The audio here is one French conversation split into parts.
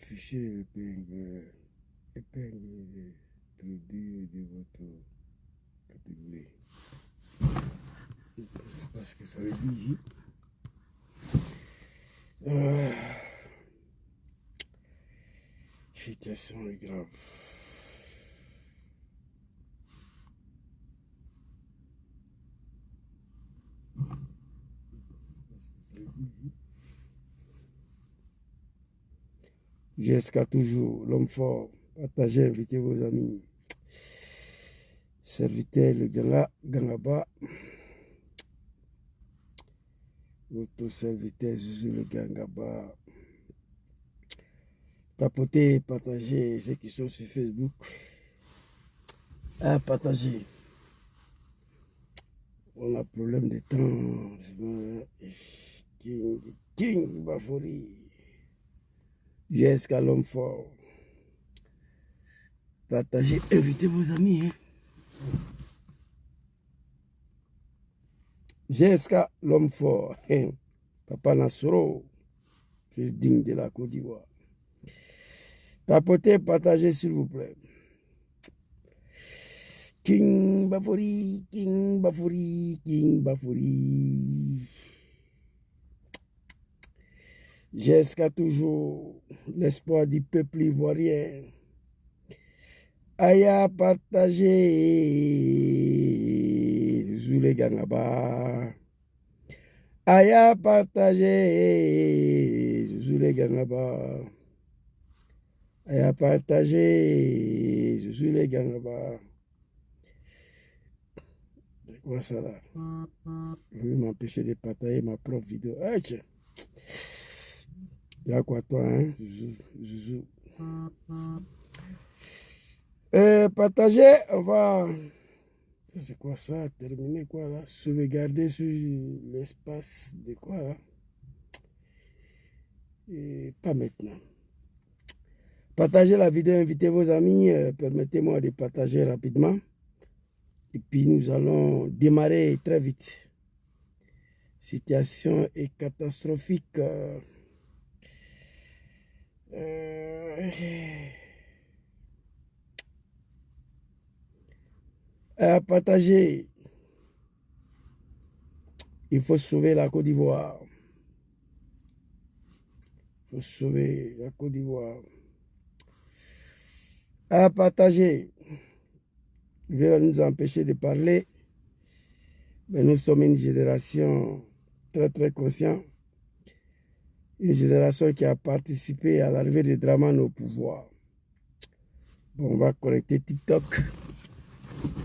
Affichez épingle les produits de votre catégorie. Je ne sais pas ce que ça veut dire. Situation est grave. Jusqu'à toujours, l'homme fort, partagez, invitez vos amis. Servitez le Gangaba. Votre serviteur Zouzou le Gangaba. Tapotez, partagez ceux qui sont sur Facebook. Partagez. On a problème de temps. King Bafori. Jusqu'à l'homme fort. Partagez, invitez vos amis. Jusqu'à l'homme fort. Papa Nassoro, fils digne de la Côte d'Ivoire. Tapotez, partagez s'il vous plaît. King Bafori, King Bafori, King Bafori. Jusqu'à toujours l'espoir du peuple ivoirien. Aya partagé Zoulé Gangaba. Aya partagé Zoulé Gangaba. Aya partagé Zoulé Gangaba. C'est quoi ça là? Je vais m'empêcher de partager ma propre vidéo. Ah, tiens. Il y a quoi toi, hein? Zouzou. Partager, on va... C'est quoi ça? Terminer quoi là? Sauvegarder sur l'espace de quoi là? Et pas maintenant. Partagez la vidéo, invitez vos amis. Permettez-moi de partager rapidement. Et puis nous allons démarrer très vite. Situation est catastrophique. À partager. Il faut sauver la Côte d'Ivoire. Il faut sauver la Côte d'Ivoire. À partager. Il va nous empêcher de parler. Mais nous sommes une génération très très consciente. Une génération qui a participé à l'arrivée de Dramane au pouvoir. Bon, on va connecter TikTok.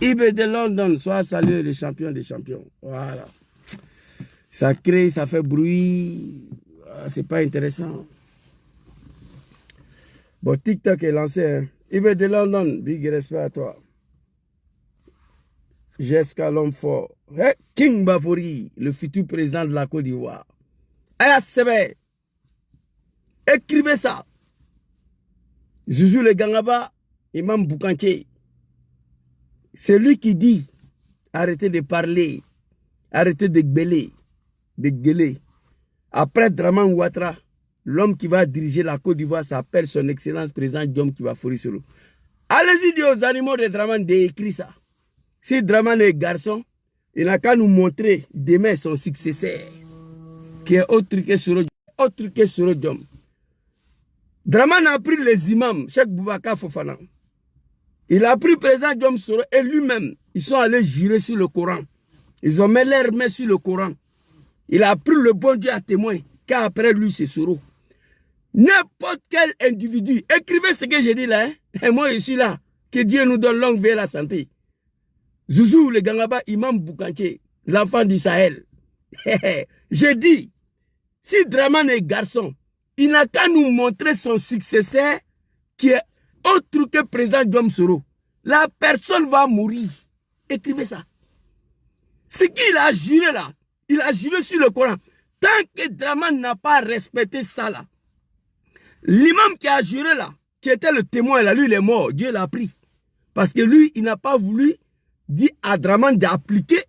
Ibe de London, soit salué le champion des champions. Voilà. Ça crée, ça fait bruit. C'est pas intéressant. Bon, TikTok est lancé. Hein. Ibe de London, big respect à toi. Jusqu'à l'homme fort. Hey, King Bafori, le futur président de la Côte d'Ivoire. ASB. Écrivez ça. Zouzou le Gangaba, Imam Boukanché. C'est lui qui dit arrêtez de parler, arrêtez de gueuler. Après Dramane Ouattara, l'homme qui va diriger la Côte d'Ivoire s'appelle son excellence président Diom Kibafori Solo. Allez-y dire aux animaux de Dramane d'écrire ça. Si Dramane est garçon, il n'a qu'à nous montrer demain son successeur, qui est autre que Soro Diom. Dramane a pris les imams, Cheikh Boubacar Fofana. Il a pris président Diom Soro et lui-même, ils sont allés jurer sur le Coran. Ils ont mis leurs mains sur le Coran. Il a pris le bon Dieu à témoin, car après lui, c'est Soro. N'importe quel individu, écrivez ce que j'ai dit là, hein? Et moi je suis là. Que Dieu nous donne longue vie et la santé. Zouzou, le Gangaba, Imam Boukanché, l'enfant du Sahel. J'ai dit, si Dramane est garçon, il n'a qu'à nous montrer son successeur qui est autre que président Diom Soro. La personne va mourir. Écrivez ça. Ce qu'il a juré là, il a juré sur le Coran. Tant que Dramane n'a pas respecté ça là, l'imam qui a juré là, qui était le témoin là, lui il est mort, Dieu l'a pris. Parce que lui, il n'a pas voulu dire à Dramane d'appliquer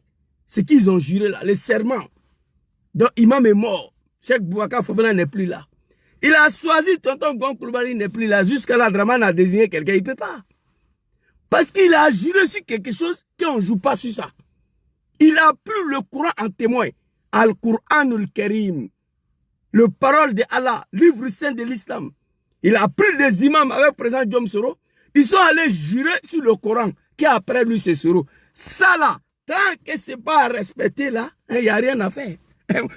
ce qu'ils ont juré là, les serments. Donc imam est mort. Cheikh Boubacar Fofana n'est plus là. Il a choisi Tonton Gon Coulibaly n'est plus là. Jusqu'à là, Dramane a désigné quelqu'un. Il ne peut pas. Parce qu'il a juré sur quelque chose qu'on ne joue pas sur ça. Il a pris le Coran en témoin. Al-Qur'anul Karim. Le parole de Allah, livre saint de l'islam. Il a pris des imams avec le président Diom Soro. Ils sont allés jurer sur le Coran qui après lui c'est Soro. Ça là, tant que ce n'est pas respecté là, il n'y a rien à faire.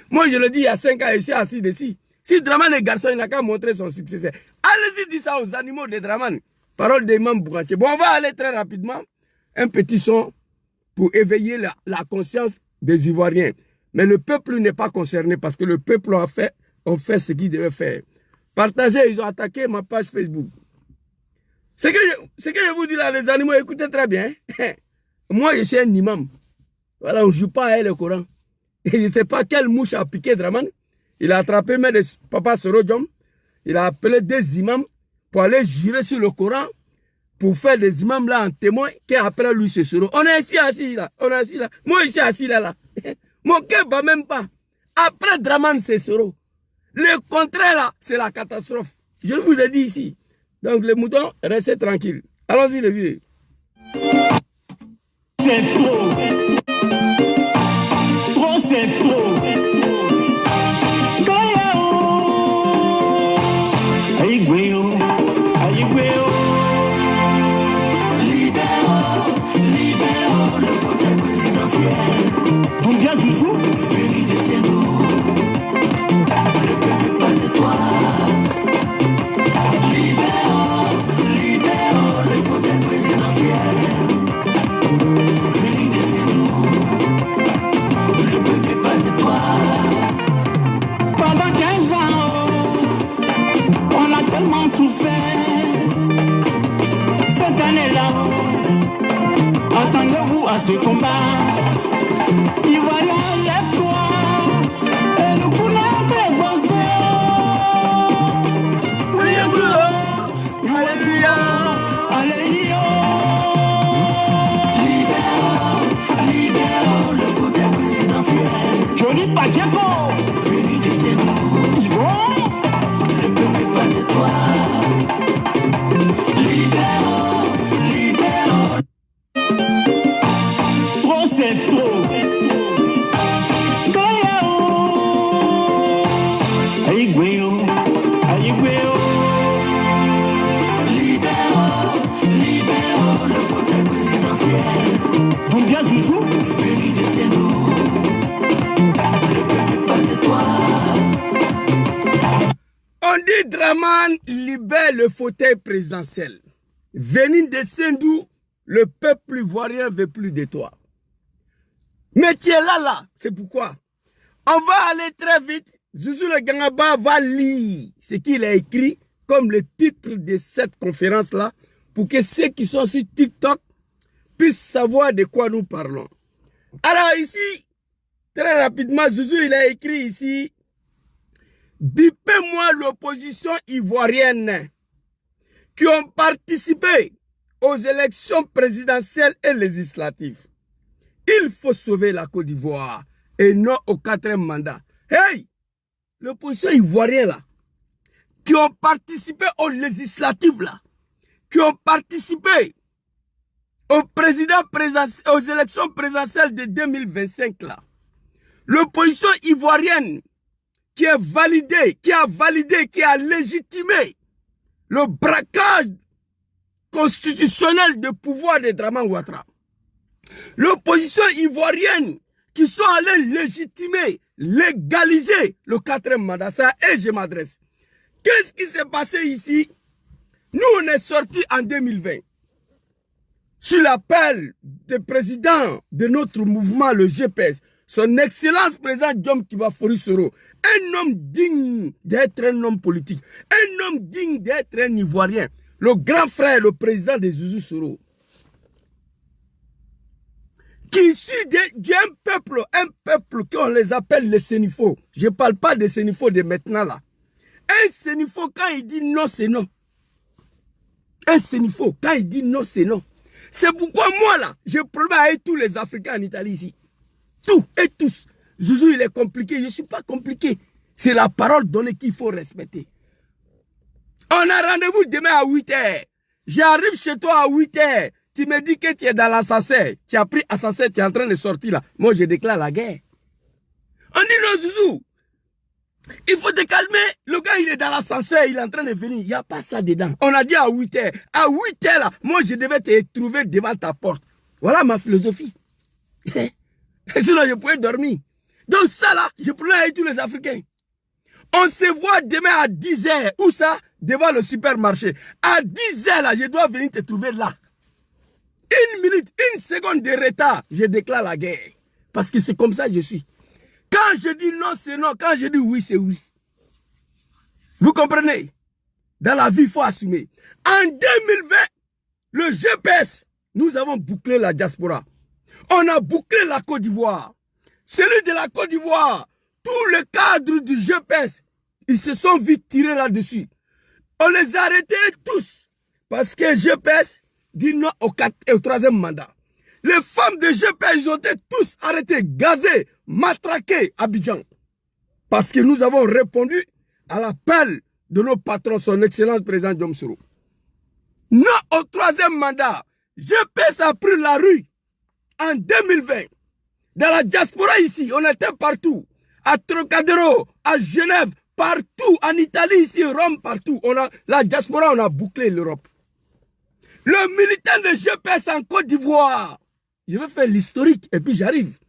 Moi je le dis il y a 5 ans, je suis assis dessus. Si Dramane est garçon, il n'a qu'à montrer son successeur. Allez-y dire ça aux animaux de Dramane. Parole d'Imam Bougaché. Bon, on va aller très rapidement. Un petit son pour éveiller la conscience des Ivoiriens. Mais le peuple n'est pas concerné parce que le peuple a fait ce qu'il devait faire. Partagez, ils ont attaqué ma page Facebook. Ce que je vous dis là, les animaux, écoutez très bien. Moi, je suis un imam. Voilà, on ne joue pas à le Coran. Et je ne sais pas quelle mouche a piqué Dramane. Il a attrapé même Papa Soro Diom. Il a appelé des imams pour aller jurer sur le Coran, pour faire des imams là en témoin, qu'après lui c'est Soro. On est ici assis là. On est assis là. Moi, je suis assis là. Mon cœur ne bat même pas. Après Dramane, c'est Soro. Le contraire là, c'est la catastrophe. Je vous ai dit ici. Donc les moutons, restez tranquilles. Allons-y les vieux. C'est trop. Trop c'est trop. Libéraux, le fauteuil présidentiel. Vous bien Zouzou? Venu de chez nous. Ne te fais pas de toi. Libéraux, le fauteuil présidentiel. Venu de chez nous. Ne te fais pas de toi. Pendant 15 ans, on a tellement souffert. Cette année-là, attendez-vous à ce combat. Ivoiriens, lève-toi et nous coulons des Libéraux, le fauteuil présidentiel. Johnny Pacheco, Venu de chez nous. Yvon, Ne te fais pas de toi. Libéraux. trop c'est trop. Libéraux, le fauteuil présidentiel. Vous bien Zouzou? Venu de chez nous. Ne te fais pas de toi. On dit Dramane libère le fauteuil présidentiel. Venu de Sendou, le peuple ivoirien ne veut plus de toi. Mais tu es là, c'est pourquoi. On va aller très vite. Zouzou le Gangaba va lire ce qu'il a écrit comme le titre de cette conférence-là pour que ceux qui sont sur TikTok puissent savoir de quoi nous parlons. Alors ici, très rapidement, Zouzou il a écrit ici « Bipez-moi l'opposition ivoirienne qui ont participé aux élections présidentielles et législatives. Il faut sauver la Côte d'Ivoire et non au 4e mandat. » Hey! L'opposition ivoirienne là, qui ont participé aux législatives là, qui ont participé aux élections présidentielles de 2025 là. L'opposition ivoirienne qui a validé, qui a légitimé le braquage constitutionnel de pouvoir de Dramane Ouattara. L'opposition ivoirienne qui sont allés légitimer, légaliser le 4e mandat. Ça, et je m'adresse. Qu'est-ce qui s'est passé ici? Nous, on est sortis en 2020. Sur l'appel du président de notre mouvement, le GPS, son excellence président Diom Kibafori Soro, un homme digne d'être un homme politique, un homme digne d'être un Ivoirien, le grand frère, le président de Zouzou Soro, qui suit d'un peuple qu'on les appelle les Sénifaux. Je ne parle pas des Sénifaux de maintenant là. Un Sénifaux, quand il dit non, c'est non. Un Sénifaux, quand il dit non, c'est non. C'est pourquoi moi là, j'ai problème avec tous les Africains en Italie ici. Tous et tous. Zouzou, il est compliqué. Je ne suis pas compliqué. C'est la parole donnée qu'il faut respecter. On a rendez-vous demain à 8h. J'arrive chez toi à 8h. Tu me dis que tu es dans l'ascenseur. Tu as pris l'ascenseur, tu es en train de sortir là. Moi, je déclare la guerre. On dit non, Zouzou. Il faut te calmer. Le gars, il est dans l'ascenseur, il est en train de venir. Il n'y a pas ça dedans. On a dit à 8h. À 8h là, moi, je devais te trouver devant ta porte. Voilà ma philosophie. Sinon, je pouvais dormir. Donc ça là, je prenais avec tous les Africains. On se voit demain à 10h. Où ça? Devant le supermarché. À 10h là, je dois venir te trouver là. 1 minute, 1 seconde de retard, je déclare la guerre. Parce que c'est comme ça que je suis. Quand je dis non, c'est non. Quand je dis oui, c'est oui. Vous comprenez? Dans la vie, il faut assumer. En 2020, le GPS, nous avons bouclé la diaspora. On a bouclé la Côte d'Ivoire. Celui de la Côte d'Ivoire, tout le cadre du GPS, ils se sont vite tirés là-dessus. On les a arrêtés tous. Parce que GPS dit non au 3e mandat. Les femmes de GPS, ils ont été tous arrêtés, gazés, matraqués à Abidjan. Parce que nous avons répondu à l'appel de nos patrons, son excellence président Diom Soro. Non au 3e mandat. GPS a pris la rue en 2020. Dans la diaspora ici, on était partout. À Trocadéro, à Genève, partout. En Italie ici, Rome, partout. La diaspora, on a bouclé l'Europe. Le militant de GPS en Côte d'Ivoire, je vais faire l'historique et puis j'arrive,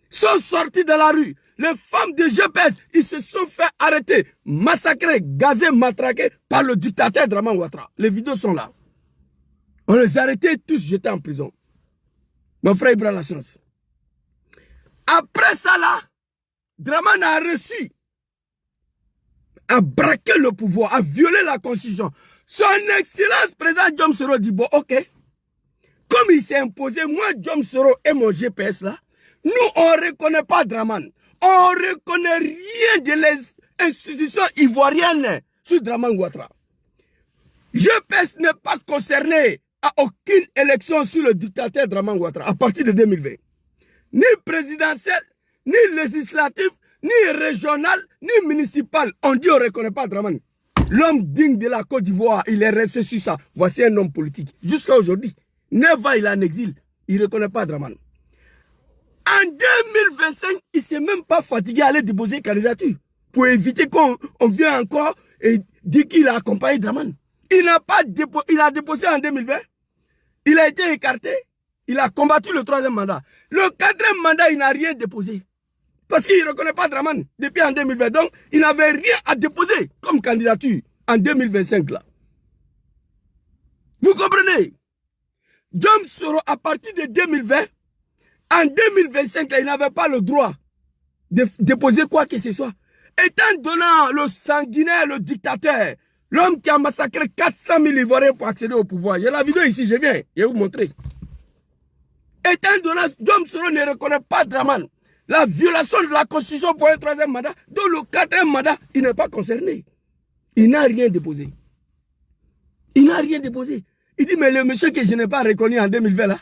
sont sortis dans la rue. Les femmes de GPS, ils se sont fait arrêter, massacrer, gazer, matraquer par le dictateur Draman Ouattara. Les vidéos sont là. On les a arrêtés tous jetés en prison. Mon frère Ibra la chance. Après ça là, Draman a reçu, a braqué le pouvoir, a violé la constitution. Son excellence président Diom Soro dit bon ok. Comme il s'est imposé, moi Diom Soro et mon GPS là, nous on ne reconnaît pas Draman. On ne reconnaît rien de les institutions ivoiriennes sur Draman Ouattara. GPS n'est pas concerné à aucune élection sur le dictateur Draman Ouattara à partir de 2020. Ni présidentielle, ni législative, ni régionale, ni municipale. On dit on ne reconnaît pas Draman. L'homme digne de la Côte d'Ivoire, il est resté sur ça. Voici un homme politique. Jusqu'à aujourd'hui, 9 ans il est en exil. Il ne reconnaît pas Draman. En 2025, il ne s'est même pas fatigué à aller déposer une candidature pour éviter qu'on vienne encore et dire qu'il a accompagné Draman. Il n'a pas déposé, il a déposé en 2020. Il a été écarté. Il a combattu le 3e mandat. Le 4e mandat, il n'a rien déposé. Parce qu'il ne reconnaît pas Draman depuis en 2020. Donc, il n'avait rien à déposer comme candidature en 2025 là. Vous comprenez? Diom Soro, à partir de 2020, en 2025, là, il n'avait pas le droit de déposer quoi que ce soit. Étant donné le sanguinaire, le dictateur, l'homme qui a massacré 400 000 Ivoiriens pour accéder au pouvoir. J'ai la vidéo ici, je viens, je vais vous montrer. Étant donné, Diom Soro ne reconnaît pas Draman. La violation de la constitution pour un 3e mandat, dont le 4e mandat, il n'est pas concerné. Il n'a rien déposé. Il n'a rien déposé. Il dit, mais le monsieur que je n'ai pas reconnu en 2020 là,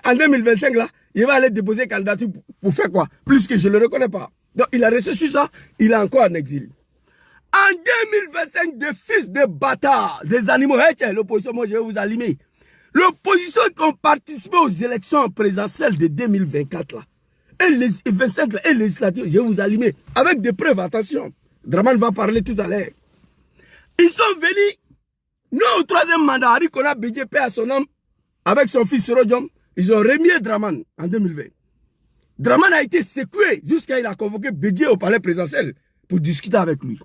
en 2025 là, il va aller déposer candidature pour faire quoi? Plus que je ne le reconnais pas. Donc il a reçu sur ça, il est encore en exil. En 2025, des fils de bâtards, des animaux, l'opposition, moi je vais vous allumer. L'opposition qui ont participé aux élections présidentielles de 2024 là, et les 25 là, et législatives, je vais vous allumer. Avec des preuves, attention. Draman va parler tout à l'heure. Ils sont venus, non au 3e mandat, Harry Kona BJP à son homme, avec son fils Soro Diom, ils ont remis Draman en 2020. Draman a été secoué jusqu'à ce qu'il a convoqué Bédié au palais présidentiel pour discuter avec lui.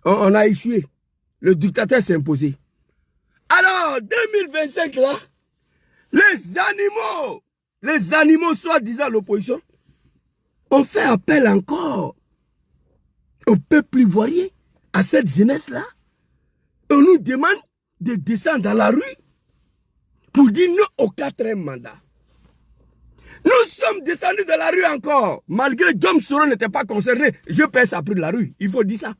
On a échoué. Le dictateur s'est imposé. Alors, 2025 là, les animaux soi-disant l'opposition, ont fait appel encore au peuple ivoirien, à cette jeunesse-là. On nous demande de descendre dans la rue pour dire non au 4e mandat. Nous sommes descendus dans la rue encore, malgré que Diom Soro n'était pas concerné. Je pèse à prix de la rue, il faut dire ça.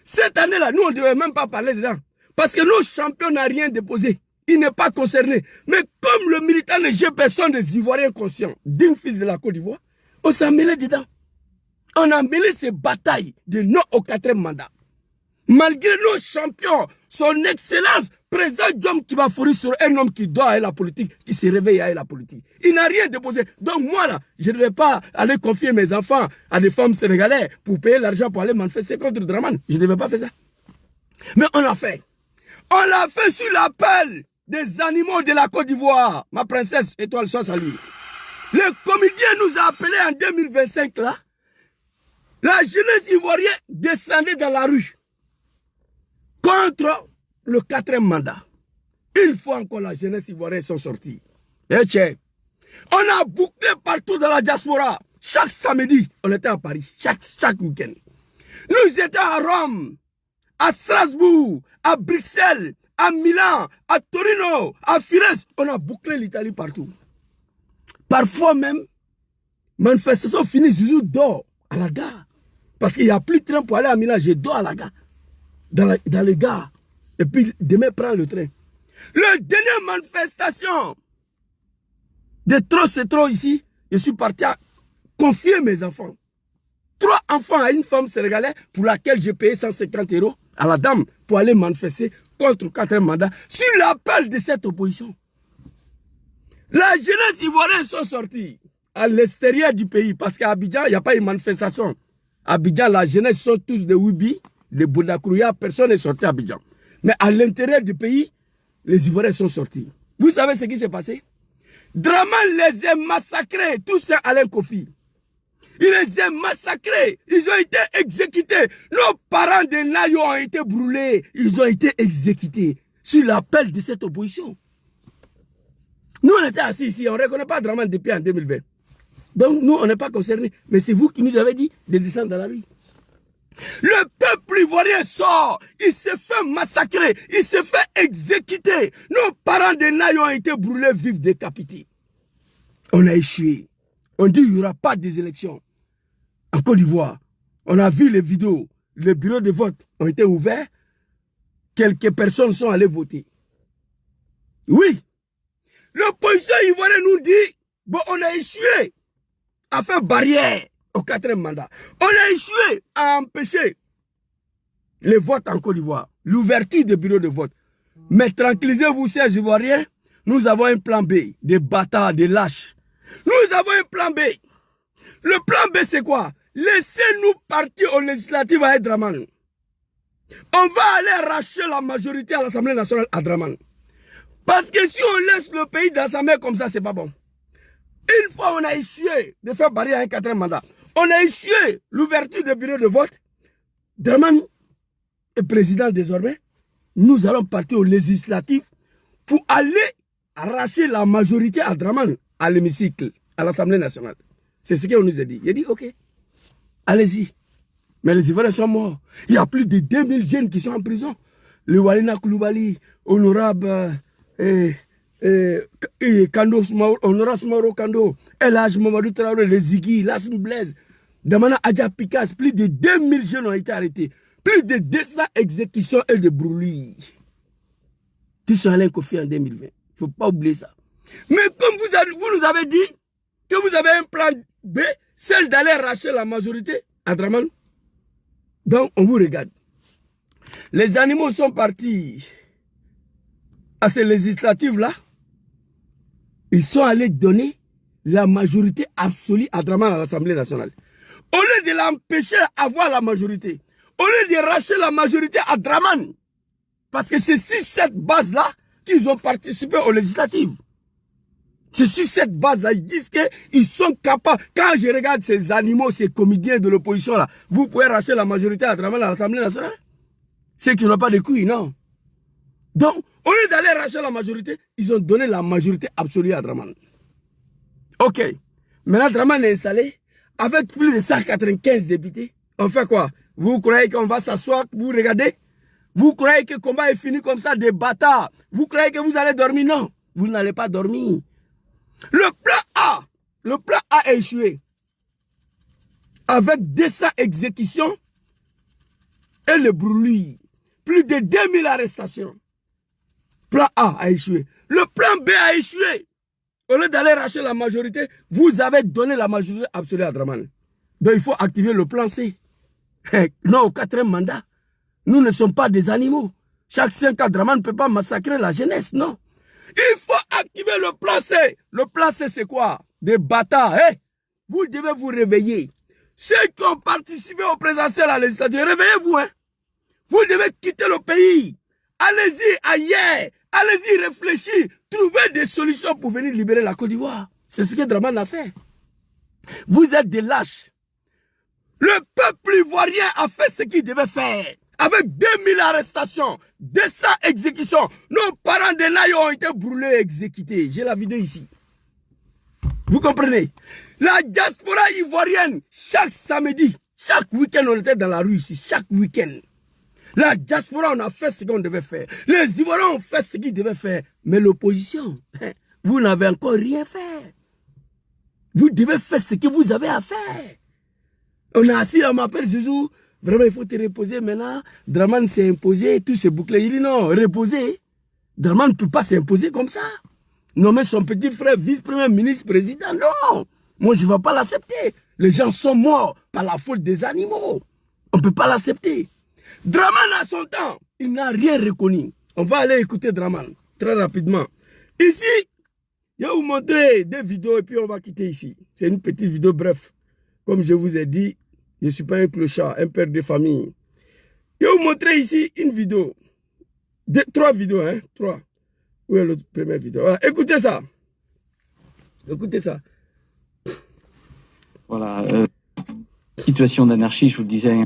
Cette année-là, nous, on ne devait même pas parler dedans. Parce que nos champions n'ont rien déposé. Il n'est pas concerné. Mais comme le militant de GP sont des Ivoiriens conscients, dignes fils de la Côte d'Ivoire, on s'est mêlé dedans. On a mêlé ces batailles de non au 4e mandat. Malgré nos champions, son excellence, président John Kibafori sur un homme qui doit aller la politique, qui se réveille à aller la politique. Il n'a rien déposé. Donc moi là, je ne vais pas aller confier mes enfants à des femmes sénégalaises pour payer l'argent pour aller manifester contre Draman. Je ne vais pas faire ça. Mais on l'a fait. On l'a fait sur l'appel des animaux de la Côte d'Ivoire. Ma princesse, étoile soit saluée. Le comédien nous a appelés en 2025 là. La jeunesse ivoirienne descendait dans la rue contre le 4e mandat. Une fois encore, la jeunesse ivoirienne sont sortis. Et tiens, on a bouclé partout dans la diaspora. Chaque samedi, on était à Paris. Chaque week-end. Nous étions à Rome, à Strasbourg, à Bruxelles, à Milan, à Torino, à Firenze. On a bouclé l'Italie partout. Parfois même, manifestation finie, Zizou dort à la gare. Parce qu'il n'y a plus de train pour aller à Milan, je dors à la gare. Dans les gares. Et puis demain, prends le train. Le dernière manifestation de trop c'est trop ici, je suis parti à confier mes enfants. 3 enfants à une femme sénégalaise pour laquelle j'ai payé 150 € à la dame pour aller manifester contre le 4e mandat sur l'appel de cette opposition. La jeunesse ivoirienne sont sortis à l'extérieur du pays parce qu'à Abidjan, il n'y a pas une manifestation. À Abidjan, la jeunesse sont tous des Wibi, des Boudakrouya, personne n'est sorti à Abidjan. Mais à l'intérieur du pays, les Ivoiriens sont sortis. Vous savez ce qui s'est passé? Draman les a massacrés, tous ces Alain Kofi. Il les a massacrés, ils ont été exécutés. Nos parents de Nayo ont été brûlés, ils ont été exécutés sur l'appel de cette opposition. Nous, on était assis ici, on ne reconnaît pas Draman depuis en 2020. Donc, nous, on n'est pas concernés. Mais c'est vous qui nous avez dit de descendre dans la rue. Le peuple ivoirien sort, il s'est fait massacrer, il s'est fait exécuter. Nos parents de Naï ont été brûlés vifs, décapités. On a échoué. On dit qu'il n'y aura pas des élections. En Côte d'Ivoire, on a vu les vidéos, les bureaux de vote ont été ouverts, quelques personnes sont allées voter. Oui, l'opposition ivoirienne nous dit, bon, on a échoué à faire barrière au 4e mandat. On a échoué à empêcher les votes en Côte d'Ivoire, l'ouverture des bureaux de vote. Mais tranquillisez-vous, chers Ivoiriens, nous avons un plan B, des bâtards, des lâches. Nous avons un plan B. Le plan B, c'est quoi? Laissez-nous partir aux législatives à Draman. On va aller arracher la majorité à l'Assemblée nationale à Draman. Parce que si on laisse le pays dans sa main comme ça, c'est pas bon. Une fois on a échoué de faire barrière à un 4e mandat, on a échoué l'ouverture des bureaux de vote, Draman est président désormais, nous allons partir aux législatives pour aller arracher la majorité à Draman, à l'hémicycle, à l'Assemblée nationale. C'est ce qu'on nous a dit. Il a dit, ok, allez-y. Mais les Ivoiriens sont morts. Il y a plus de 2000 jeunes qui sont en prison. Le Walina Koulibaly, honorable Kando, honorable Mauro Kando, El Hadj Mamadou Traoré, les Ziggy, Lassine Blaise, Damana Adja Pikas, plus de 2000 jeunes ont été arrêtés. Plus de 200 exécutions et de brûlures. Tout ça Alain Kofi en 2020. Il ne faut pas oublier ça. Mais comme vous nous avez dit que vous avez un plan B, celle d'aller arracher la majorité à Draman. Donc, on vous regarde. Les animaux sont partis à ces législatives-là. Ils sont allés donner la majorité absolue à Draman à l'Assemblée nationale. Au lieu de l'empêcher d'avoir la majorité, au lieu de racheter la majorité à Draman, parce que c'est sur cette base-là qu'ils ont participé aux législatives. C'est sur cette base-là, ils disent qu'ils sont capables. Quand je regarde ces animaux, ces comédiens de l'opposition-là, vous pouvez racheter la majorité à Draman à l'Assemblée nationale? Ceux qui n'ont pas de couilles, non. Donc, au lieu d'aller racheter la majorité, ils ont donné la majorité absolue à Draman. Ok. Maintenant, Draman est installé avec plus de 195 députés. On fait quoi? Vous croyez qu'on va s'asseoir, vous regardez? Vous croyez que le combat est fini comme ça, des bâtards? Vous croyez que vous allez dormir? Non. Vous n'allez pas dormir. Le plan A a échoué. Avec 200 exécutions et le brûlis. Plus de 2000 arrestations. Plan A a échoué. Le plan B a échoué. Au lieu d'aller racheter la majorité, vous avez donné la majorité absolue à Draman. Donc il faut activer le plan C. Non au 4e mandat. Nous ne sommes pas des animaux. Chaque 5 ans, Draman ne peut pas massacrer la jeunesse, non. Il faut activer le plan C. Le plan C, c'est quoi? Des bâtards, hein? Vous devez vous réveiller. Ceux qui ont participé au présidentiel à la législative, réveillez-vous, hein? Vous devez quitter le pays. Allez-y ailleurs. Allez-y réfléchir. Trouvez des solutions pour venir libérer la Côte d'Ivoire. C'est ce que Draman a fait. Vous êtes des lâches. Le peuple ivoirien a fait ce qu'il devait faire. Avec 2000 arrestations, 200 exécutions. Nos parents de Nayo ont été brûlés et exécutés. J'ai la vidéo ici. Vous comprenez? La diaspora ivoirienne, chaque samedi, chaque week-end, on était dans la rue ici. Chaque week-end. La diaspora, on a fait ce qu'on devait faire. Les Ivoiriens ont fait ce qu'ils devaient faire. Mais l'opposition, vous n'avez encore rien fait. Vous devez faire ce que vous avez à faire. On a assis, on m'appelle Zouzou. Vraiment, il faut te reposer maintenant. Draman s'est imposé, tout s'est bouclé. Il dit non, reposer. Draman ne peut pas s'imposer comme ça. Nommer son petit frère vice-premier ministre, président, non. Moi, je ne vais pas l'accepter. Les gens sont morts par la faute des animaux. On ne peut pas l'accepter. Draman a son temps. Il n'a rien reconnu. On va aller écouter Draman très rapidement. Ici, je vais vous montrer des vidéos et puis on va quitter ici. C'est une petite vidéo bref. Comme je vous ai dit, je ne suis pas un clochard, un père de famille. Je vais vous montrer ici une vidéo. 3 vidéos, hein? 3. Où est l'autre première vidéo? Voilà. Écoutez ça. Écoutez ça. Voilà. Situation d'anarchie, je vous le disais.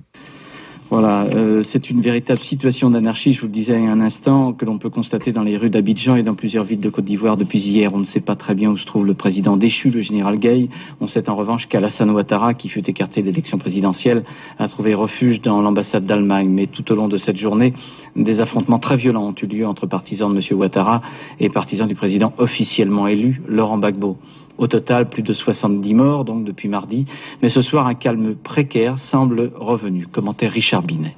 Voilà, c'est une véritable situation d'anarchie, je vous le disais il y a un instant, que l'on peut constater dans les rues d'Abidjan et dans plusieurs villes de Côte d'Ivoire depuis hier. On ne sait pas très bien où se trouve le président déchu, le général Gueye. On sait en revanche qu'Alassane Ouattara, qui fut écarté de l'élection présidentielle, a trouvé refuge dans l'ambassade d'Allemagne. Mais tout au long de cette journée, des affrontements très violents ont eu lieu entre partisans de M. Ouattara et partisans du président officiellement élu, Laurent Gbagbo. Au total, plus de 70 morts, donc depuis mardi. Mais ce soir, un calme précaire semble revenu. Commentaire Richard Binet.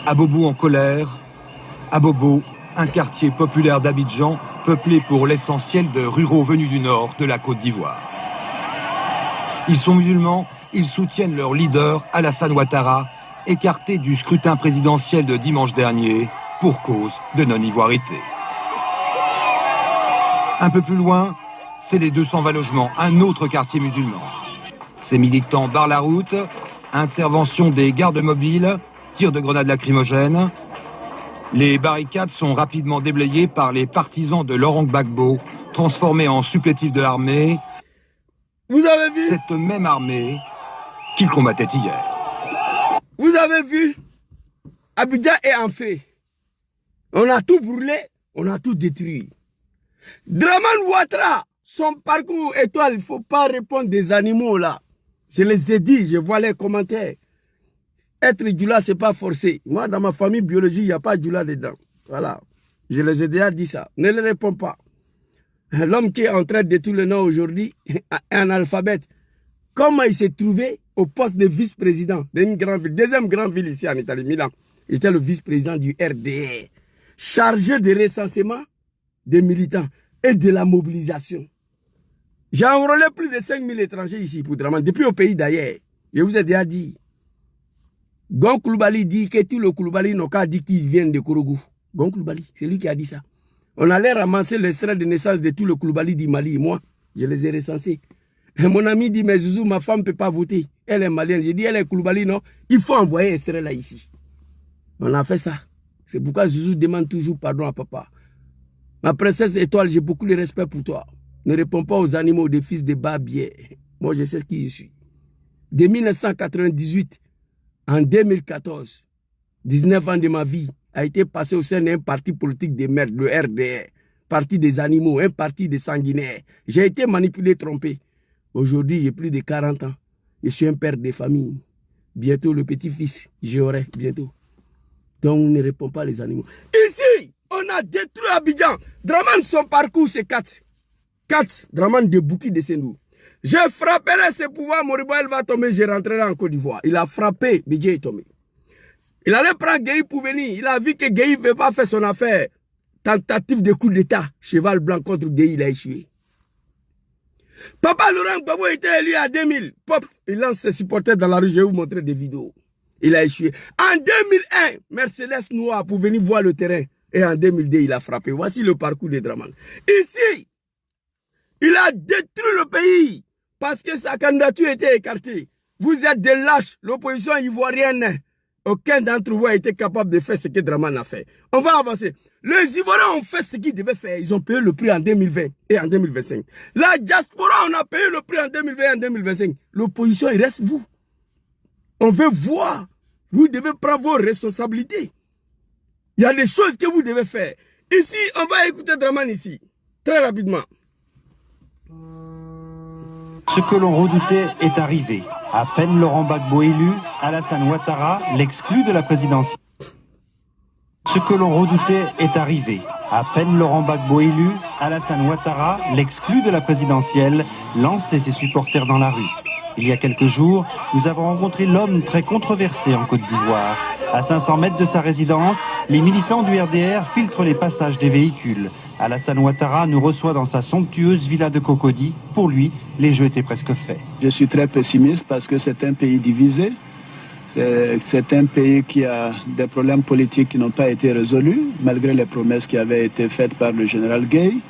Abobo en colère. Abobo, un quartier populaire d'Abidjan, peuplé pour l'essentiel de ruraux venus du nord de la Côte d'Ivoire. Ils sont musulmans, ils soutiennent leur leader, Alassane Ouattara, écarté du scrutin présidentiel de dimanche dernier pour cause de non-ivoirité. Un peu plus loin, c'est les 220 logements, un autre quartier musulman. Ces militants barrent la route, intervention des gardes mobiles, tirs de grenades lacrymogènes. Les barricades sont rapidement déblayées par les partisans de Laurent Gbagbo, transformés en supplétifs de l'armée. Vous avez vu? Cette même armée qu'ils combattaient hier. Vous avez vu? Abidjan est en feu. On a tout brûlé, on a tout détruit. Draman Ouattara, son parcours étoile, il ne faut pas répondre des animaux là. Je les ai dit, je vois les commentaires. Être djoula, ce n'est pas forcé. Moi, dans ma famille biologique, il n'y a pas djoula dedans. Voilà. Je les ai déjà dit ça. Ne les réponds pas. L'homme qui est en train de détruire le nom aujourd'hui, un alphabète. Comment il s'est trouvé au poste de vice-président d'une grande ville, deuxième grande ville ici en Italie, Milan. Il était le vice-président du RDR, chargé de recensement des militants et de la mobilisation. J'ai enrôlé plus de 5000 étrangers ici pour Draman, depuis au pays d'ailleurs. Je vous ai déjà dit. Gon Koulibaly dit que tout le Koulibaly n'a qu'à dire qu'il vient de Korougou. Gon Koulibaly, c'est lui qui a dit ça. On allait ramasser l'extrait de naissance de tout le Koulibaly du Mali. Moi, je les ai recensés. Et mon ami dit, mais Zouzou, ma femme ne peut pas voter. Elle est malienne. J'ai dit, elle est Koulibaly, non. Il faut envoyer extrait là ici. On a fait ça. C'est pourquoi Zouzou demande toujours pardon à papa. Ma princesse étoile, j'ai beaucoup de respect pour toi. Ne réponds pas aux animaux des fils de Babier. Moi, je sais qui je suis. De 1998 en 2014, 19 ans de ma vie a été passé au sein d'un parti politique de merde, le RDR. Parti des animaux, un parti des sanguinaires. J'ai été manipulé, trompé. Aujourd'hui, j'ai plus de 40 ans. Je suis un père de famille. Bientôt, le petit-fils, j'aurai bientôt. Donc, on ne répond pas les animaux. Ici, on a détruit Abidjan. Draman, son parcours, c'est 4. 4. Draman de Bouki de Sendou. Je frapperai ce pouvoir, Moribo, elle va tomber, je rentrerai en Côte d'Ivoire. Il a frappé, Bidjé est tombé. Il allait prendre Gueye pour venir. Il a vu que Gueye ne veut pas faire son affaire. Tentative de coup d'État. Cheval blanc contre Gueye, il a échoué. Papa Laurent Gbagbo était élu à 2000. Pop, il lance ses supporters dans la rue. Je vais vous montrer des vidéos. Il a échoué. En 2001, Mercedes noir pour venir voir le terrain. Et en 2002, il a frappé. Voici le parcours de Dramane. Ici, il a détruit le pays parce que sa candidature était écartée. Vous êtes des lâches. L'opposition ivoirienne, aucun d'entre vous a été capable de faire ce que Dramane a fait. On va avancer. Les Ivoiriens ont fait ce qu'ils devaient faire. Ils ont payé le prix en 2020 et en 2025. La diaspora, on a payé le prix en 2020 et en 2025. L'opposition, il reste vous. On veut voir. Vous devez prendre vos responsabilités. Il y a des choses que vous devez faire. Ici, on va écouter Dramane ici. Très rapidement. Ce que l'on redoutait est arrivé. À peine Laurent Gbagbo élu, Alassane Ouattara l'exclut de la présidentielle. Ce que l'on redoutait est arrivé. À peine Laurent Gbagbo élu, Alassane Ouattara l'exclut de la présidentielle, lance ses supporters dans la rue. Il y a quelques jours, nous avons rencontré l'homme très controversé en Côte d'Ivoire. À 500 mètres de sa résidence, les militants du RDR filtrent les passages des véhicules. Alassane Ouattara nous reçoit dans sa somptueuse villa de Cocody. Pour lui, les jeux étaient presque faits. Je suis très pessimiste parce que c'est un pays divisé. C'est un pays qui a des problèmes politiques qui n'ont pas été résolus, malgré les promesses qui avaient été faites par le général Gueye.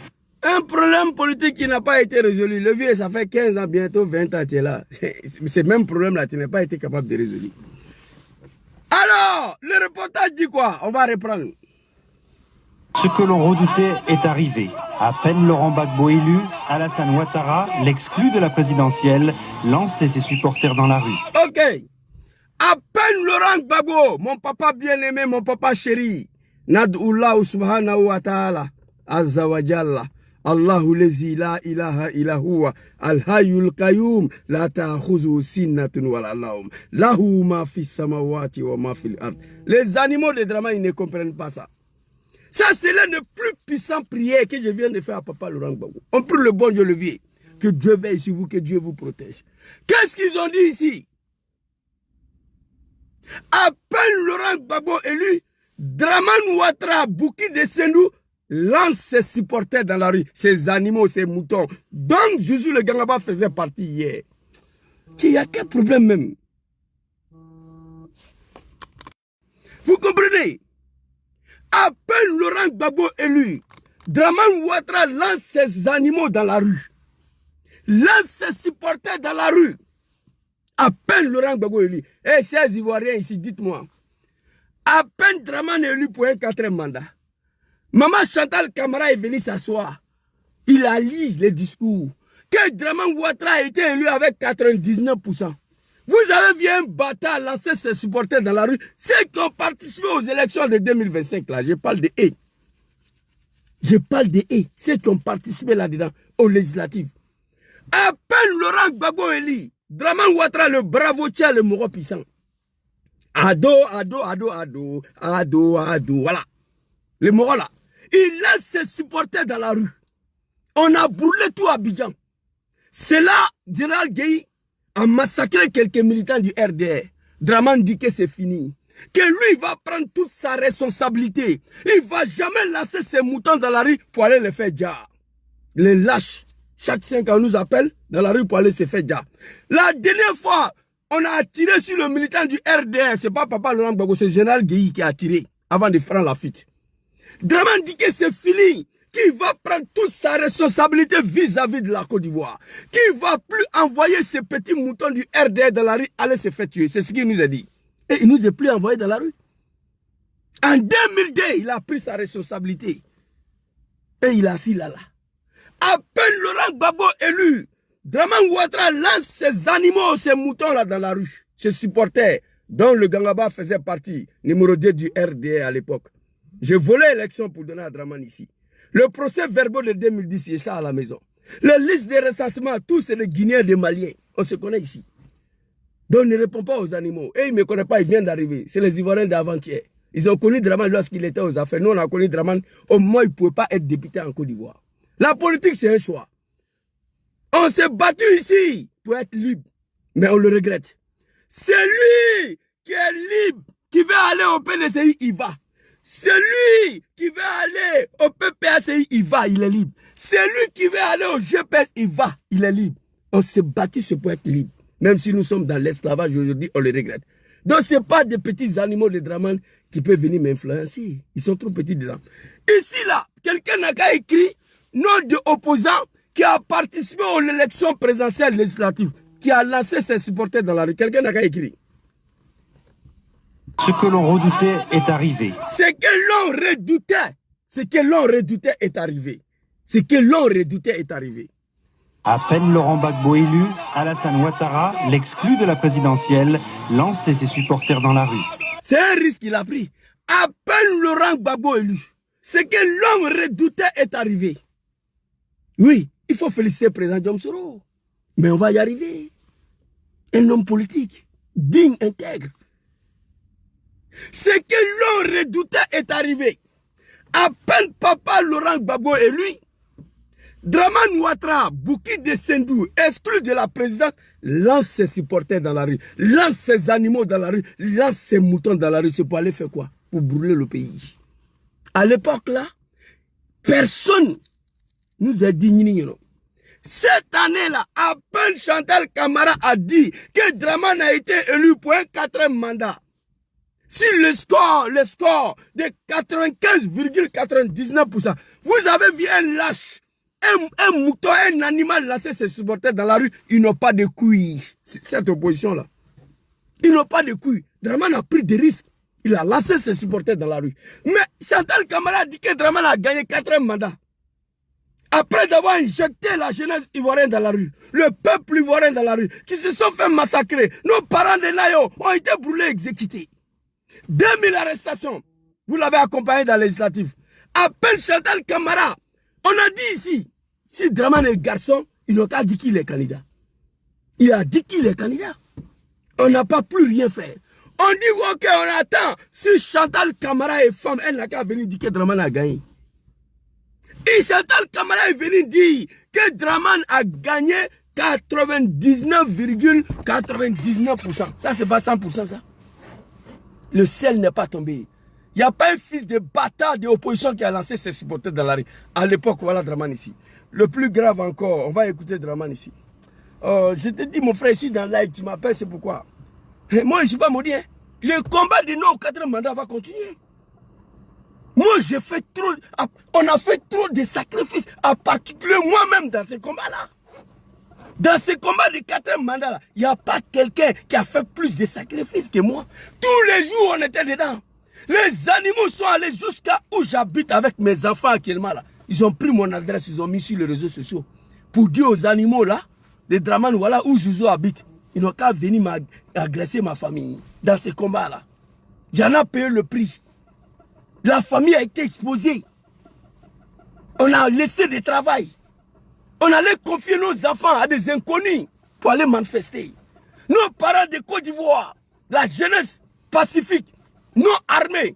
Un problème politique qui n'a pas été résolu. Le vieux, ça fait 15 ans, bientôt 20 ans, tu es là. Ce même problème-là, tu n'as pas été capable de résoudre. Alors, le reportage dit quoi? On va reprendre. Ce que l'on redoutait est arrivé. À peine Laurent Gbagbo élu, Alassane Ouattara l'exclut de la présidentielle, lance ses supporters dans la rue. Ok. À peine Laurent Gbagbo, mon papa bien-aimé, mon papa chéri, Nad'ullah subhanahu wa ta'ala, azza wa jalla, Allahu lezi la ilaha illa huwa, al-hayyul qayyum, la ta'khuzu sinnatun wala nawm, lahu ma fis samawati wa ma fil ard. Les animaux de Dramane, ils ne comprennent pas ça. Ça, c'est l'un des plus puissants prières que je viens de faire à papa Laurent Gbagbo. On prie le bon Dieu le vieux. Que Dieu veille sur vous, que Dieu vous protège. Qu'est-ce qu'ils ont dit ici? À peine Laurent Gbagbo élu, Dramane Ouattara, Bouki de Sendou, lance ses supporters dans la rue, ses animaux, ses moutons. Donc, Joujou le Gangaba faisait partie hier. Il y a quel problème même? Vous comprenez? À peine Laurent Gbagbo élu, Dramane Ouattara lance ses animaux dans la rue. Lance ses supporters dans la rue. À peine Laurent Gbagbo élu. Eh, chers Ivoiriens ici, dites-moi. À peine Dramane élu pour un 4e mandat. Maman Chantal Camara est venue s'asseoir. Il a lu les discours. Que Dramane Ouattara a été élu avec 99%. Vous avez vu un bâtard lancer ses supporters dans la rue. Ceux qui ont participé aux élections de 2025, là, je parle de eux. Je parle de eux. Ceux qui ont participé là-dedans, aux législatives. À peine Laurent Gbagbo élu, Dramane Ouattara, le bravo tient le Moro puissant. Ado, voilà. Le Moro là. Il laisse ses supporters dans la rue. On a brûlé tout Abidjan. C'est là, Général Gueye a massacré quelques militants du RDR. Dramane dit que c'est fini. Que lui, il va prendre toute sa responsabilité. Il ne va jamais lancer ses moutons dans la rue pour aller les faire jar. Les lâches. Chaque 5 ans, on nous appelle dans la rue pour aller se faire jar. La dernière fois, on a tiré sur le militant du RDR. Ce n'est pas papa Laurent Gbagbo, c'est Général Gueye qui a tiré avant de prendre la fuite. Dramane dit que c'est fini. Qui va prendre toute sa responsabilité vis-à-vis de la Côte d'Ivoire. Qui va plus envoyer ces petits moutons du RDR dans la rue aller se faire tuer. C'est ce qu'il nous a dit. Et il nous est plus envoyé dans la rue. En 2002, il a pris sa responsabilité. Et il a assis là. À peine Laurent Gbagbo élu, Dramane Ouattara lance ses animaux, ses moutons là dans la rue. Ses supporters, dont le Gangaba faisait partie, numéro 2 du RDR à l'époque. J'ai volé l'élection pour donner à Dramane ici. Le procès verbal de 2010, il est ça à la maison. La liste des recensements, tous c'est les Guinéens, des Maliens. On se connaît ici. Donc ne répond pas aux animaux. Et il ne me connaît pas, il vient d'arriver. C'est les Ivoiriens d'avant-hier. Ils ont connu Dramane lorsqu'il était aux affaires. Nous, on a connu Dramane. Au moins, il ne pouvait pas être député en Côte d'Ivoire. La politique, c'est un choix. On s'est battu ici pour être libre. Mais on le regrette. C'est lui qui est libre, qui veut aller au PDCI, il va. Celui qui veut aller au PPACI, il va, il est libre. Celui qui veut aller au GPS, il va, il est libre. On s'est battu pour être libre. Même si nous sommes dans l'esclavage aujourd'hui, on le regrette. Donc, ce n'est pas des petits animaux de Draman qui peuvent venir m'influencer. Ils sont trop petits dedans. Ici, là, quelqu'un n'a qu'à écrire nom d'opposant qui a participé à l'élection présidentielle législative, qui a lancé ses supporters dans la rue. Quelqu'un n'a qu'à écrire. Ce que l'on redoutait est arrivé. Ce que l'on redoutait est arrivé. Ce que l'on redoutait est arrivé. À peine Laurent Gbagbo élu, Alassane Ouattara, l'exclu de la présidentielle, lançait ses supporters dans la rue. C'est un risque qu'il a pris. À peine Laurent Gbagbo élu, ce que l'homme redoutait est arrivé. Oui, il faut féliciter le président Diomsoro. Mais on va y arriver. Un homme politique, digne, intègre. Ce que l'on redoutait est arrivé. À peine papa Laurent Gbagbo élu, Dramane Ouattara, Bouki de Sendou, exclu de la présidence, lance ses supporters dans la rue, lance ses animaux dans la rue, lance ses moutons dans la rue. C'est pour aller faire quoi? Pour brûler le pays. À l'époque là, personne nous a dit non. Cette année-là, à peine Chantal Camara a dit que Dramane a été élu pour un 4e mandat. Si le score de 95,99%, vous avez vu un lâche, un mouton, un animal lancer ses supporters dans la rue, ils n'ont pas de couilles. Cette opposition-là. Ils n'ont pas de couilles. Dramane a pris des risques. Il a lancé ses supporters dans la rue. Mais Chantal Camara a dit que Dramane a gagné 4e mandat. Après d'avoir injecté la jeunesse ivoirienne dans la rue, le peuple ivoirien dans la rue, qui se sont fait massacrer, nos parents de Nayo ont été brûlés, exécutés. 2000 arrestations. Vous l'avez accompagné dans la législative. À peine Chantal Camara, on a dit ici, si Dramane est garçon, il n'a qu'à dire qu'il est candidat. Il a dit qu'il est candidat. On n'a pas pu rien faire. On dit, ok, on attend. Si Chantal Camara est femme, elle n'a qu'à venir dire que Dramane a gagné. Et Chantal Camara est venu dire que Dramane a gagné 99,99%. Ça, c'est pas 100%, ça. Le ciel n'est pas tombé. Il n'y a pas un fils de bâtard de l'opposition qui a lancé ses supporters dans la rue. À l'époque, voilà Dramane ici. Le plus grave encore, on va écouter Dramane ici. Je te dis, mon frère, ici dans le live, tu m'appelles, c'est pourquoi. Moi, je ne suis pas maudit. Hein. Le combat de nos 4e mandat va continuer. Moi, j'ai fait trop. On a fait trop de sacrifices, en particulier moi-même dans ce combat-là. Dans ce combat de 4e mandat-là, il n'y a pas quelqu'un qui a fait plus de sacrifices que moi. Tous les jours, on était dedans. Les animaux sont allés jusqu'à où j'habite avec mes enfants actuellement là. Ils ont pris mon adresse, ils ont mis sur les réseaux sociaux. Pour dire aux animaux là, de Dramane, voilà où Zouzou habite. Ils n'ont qu'à venir agresser ma famille. Dans ce combat là. J'en ai payé le prix. La famille a été exposée. On a laissé du travail. On allait confier nos enfants à des inconnus pour aller manifester. Nos parents de Côte d'Ivoire, la jeunesse pacifique, non armée,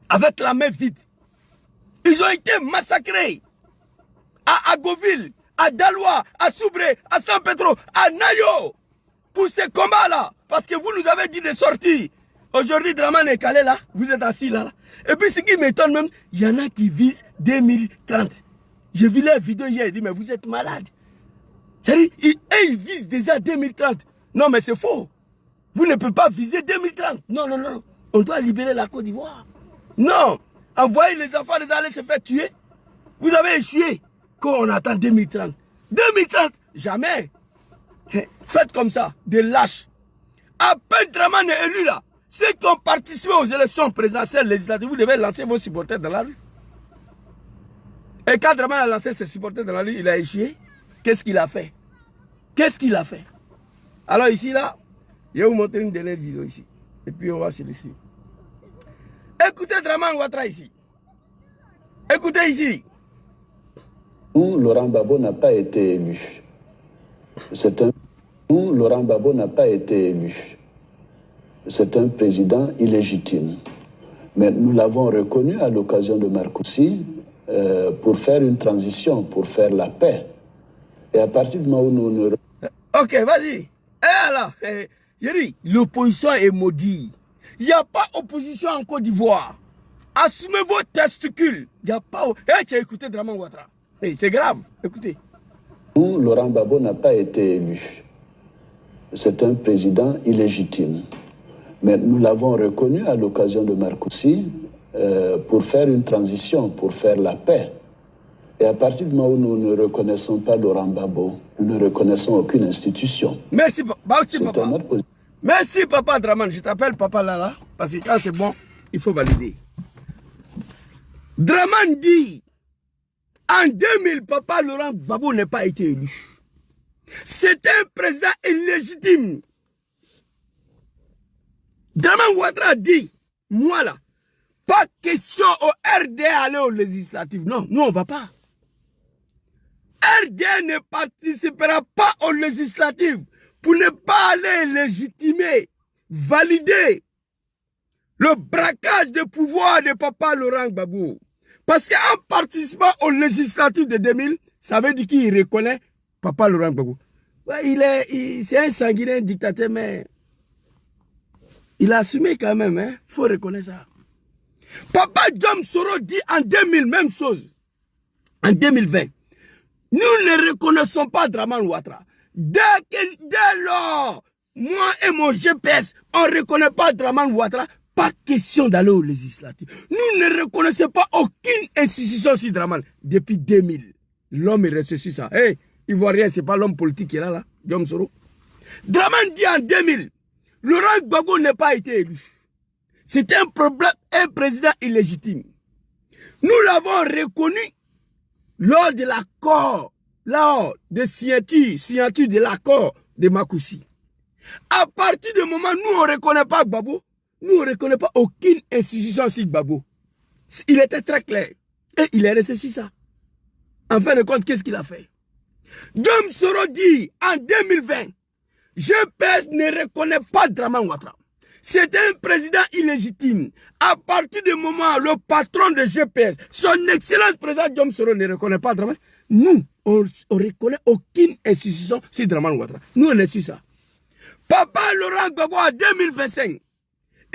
avec la main vide. Ils ont été massacrés à Agoville, à Daloa, à Soubré, à San Pedro, à Nayo, pour ces combats-là. Parce que vous nous avez dit de sortir. Aujourd'hui, Dramane est calé là, vous êtes assis là. Et puis ce qui m'étonne même, il y en a qui visent 2030. J'ai vu la vidéo hier, il dit, mais vous êtes malade. C'est-à-dire, ils visent déjà 2030. Non, mais c'est faux. Vous ne pouvez pas viser 2030. Non, non, non. On doit libérer la Côte d'Ivoire. Non. Envoyer les enfants des allées se faire tuer. Vous avez échoué. Quand on attend 2030. 2030, jamais. Faites comme ça, des lâches. À peine Dramane est élu là. Ceux qui ont participé aux élections présidentielles législatives, vous devez lancer vos supporters dans la rue. Et quand Dramane a lancé ses supporters dans la rue, il a échoué. Qu'est-ce qu'il a fait? Qu'est-ce qu'il a fait? Alors ici là, je vais vous montrer une dernière vidéo ici. Et puis on va se laisser. Écoutez Dramane Ouattara ici. Écoutez ici. Laurent Gbagbo n'a pas été élu. Laurent Gbagbo n'a pas été élu. C'est un président illégitime. Mais nous l'avons reconnu à l'occasion de Marcoussi pour faire une transition, pour faire la paix. Et à partir du moment où nous... Ok, vas-y. Alors, l'opposition est maudite. Il n'y a pas opposition en Côte d'Ivoire. Assumez vos testicules. Il n'y a pas... tu as écouté Dramane Ouattara. C'est grave. Écoutez. Laurent Gbagbo n'a pas été élu. C'est un président illégitime. Mais nous l'avons reconnu à l'occasion de Marcoussis pour faire une transition, pour faire la paix. Et à partir du moment où nous ne reconnaissons pas Laurent Gbagbo, nous ne reconnaissons aucune institution. Merci, papa. Merci, papa Draman. Je t'appelle papa Lala, parce que quand c'est bon, il faut valider. Draman dit, en 2000, papa Laurent Gbagbo n'a pas été élu. C'est un président illégitime. Draman Ouattara dit, moi là, pas question au RD aller aux législatives. Non, nous on va pas. RD ne participera pas aux législatives pour ne pas aller légitimer, valider le braquage de pouvoir de papa Laurent Gbagbo. Parce qu'en participant aux législatives de 2000, ça veut dire qu'il reconnaît papa Laurent Gbagbo. Ouais, c'est un sanguinaire dictateur, mais il a assumé quand même, hein. Il faut reconnaître ça. Papa Jom Soro dit en 2000, même chose. En 2020, nous ne reconnaissons pas Draman Ouattara. Dès lors, moi et mon GPS, on ne reconnaît pas Draman Ouattara. Pas question d'aller aux législatives. Nous ne reconnaissons pas aucune institution sur Draman. Depuis 2000, l'homme est resté sur ça. Hey, Ivoirien, ce n'est pas l'homme politique qui est là, Jom Soro. Draman dit en 2000, Laurent Gbagbo n'a pas été élu. C'est un problème, un président illégitime. Nous l'avons reconnu lors de l'accord, lors de signature de l'accord de Marcoussis. À partir du moment où nous, on ne reconnaît pas Gbagbo, nous, on ne reconnaît pas aucune institution sur Gbagbo. Il était très clair. Et il est resté sur ça. En fin de compte, qu'est-ce qu'il a fait? Jom Soro dit, en 2020, GPS ne reconnaît pas Draman Ouattara. C'est un président illégitime. À partir du moment où le patron de GPS, son excellent président Jom Soro ne reconnaît pas Draman, nous, on ne reconnaît aucune institution sur Draman Ouattara. Nous, on est sur ça. Papa Laurent Gbagbo en 2025,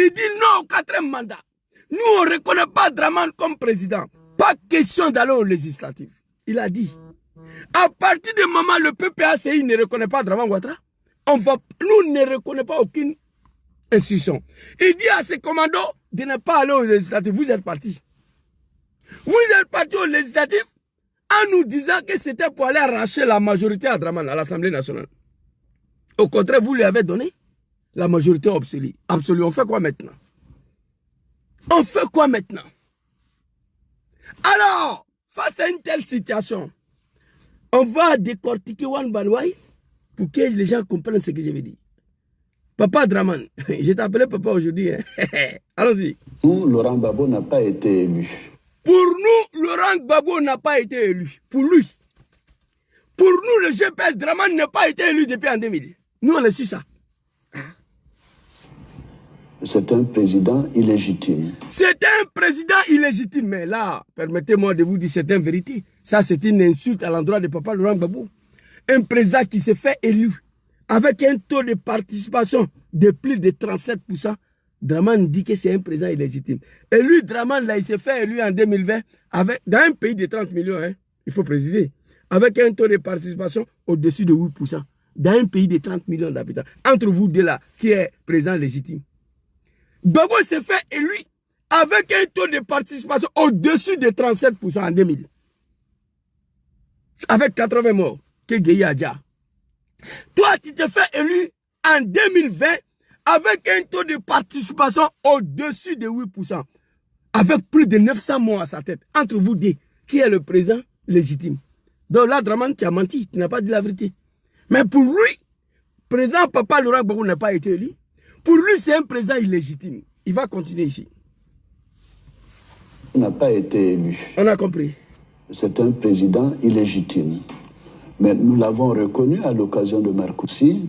il dit non au 4e mandat. Nous, on ne reconnaît pas Draman comme président. Pas question d'aller aux législatives. Il a dit. À partir du moment où le PPACI ne reconnaît pas Draman Ouattara, nous ne reconnaissons pas aucune institution. Il dit à ses commandos de ne pas aller aux législatives. Vous êtes partis. Vous êtes partis aux législatives en nous disant que c'était pour aller arracher la majorité à Draman, à l'Assemblée nationale. Au contraire, vous lui avez donné la majorité absolue. On fait quoi maintenant? On fait quoi maintenant? Alors, face à une telle situation, on va décortiquer One Banwai pour que les gens comprennent ce que je veux dire. Papa Draman, je t'ai appelé papa aujourd'hui. Hein? Allons-y. Nous, Laurent Gbagbo n'a pas été élu. Pour nous, Laurent Gbagbo n'a pas été élu. Pour lui. Pour nous, le GPS Draman n'a pas été élu depuis en 2000. Nous, on est sur ça. C'est un président illégitime. C'est un président illégitime. Mais là, permettez-moi de vous dire c'est une vérité. Ça, c'est une insulte à l'endroit de papa Laurent Gbagbo. Un président qui s'est fait élu avec un taux de participation de plus de 37%. Draman dit que c'est un président illégitime. Et lui, Draman, là, il s'est fait élu en 2020 dans un pays de 30 millions, hein, il faut préciser, avec un taux de participation au-dessus de 8%. Dans un pays de 30 millions d'habitants. Entre vous deux là, qui est président légitime. Gbagbo s'est fait élu avec un taux de participation au-dessus de 37% en 2000. Avec 80 morts. Toi, tu te fais élu en 2020 avec un taux de participation au-dessus de 8%. Avec plus de 900 morts à sa tête. Entre vous deux, qui est le président légitime. Donc là, Draman, tu as menti, tu n'as pas dit la vérité. Mais pour lui, président papa Laurent Gbagbo n'a pas été élu. Pour lui, c'est un président illégitime. Il va continuer ici. Il n'a pas été élu. On a compris. C'est un président illégitime. Mais nous l'avons reconnu à l'occasion de Marcoussis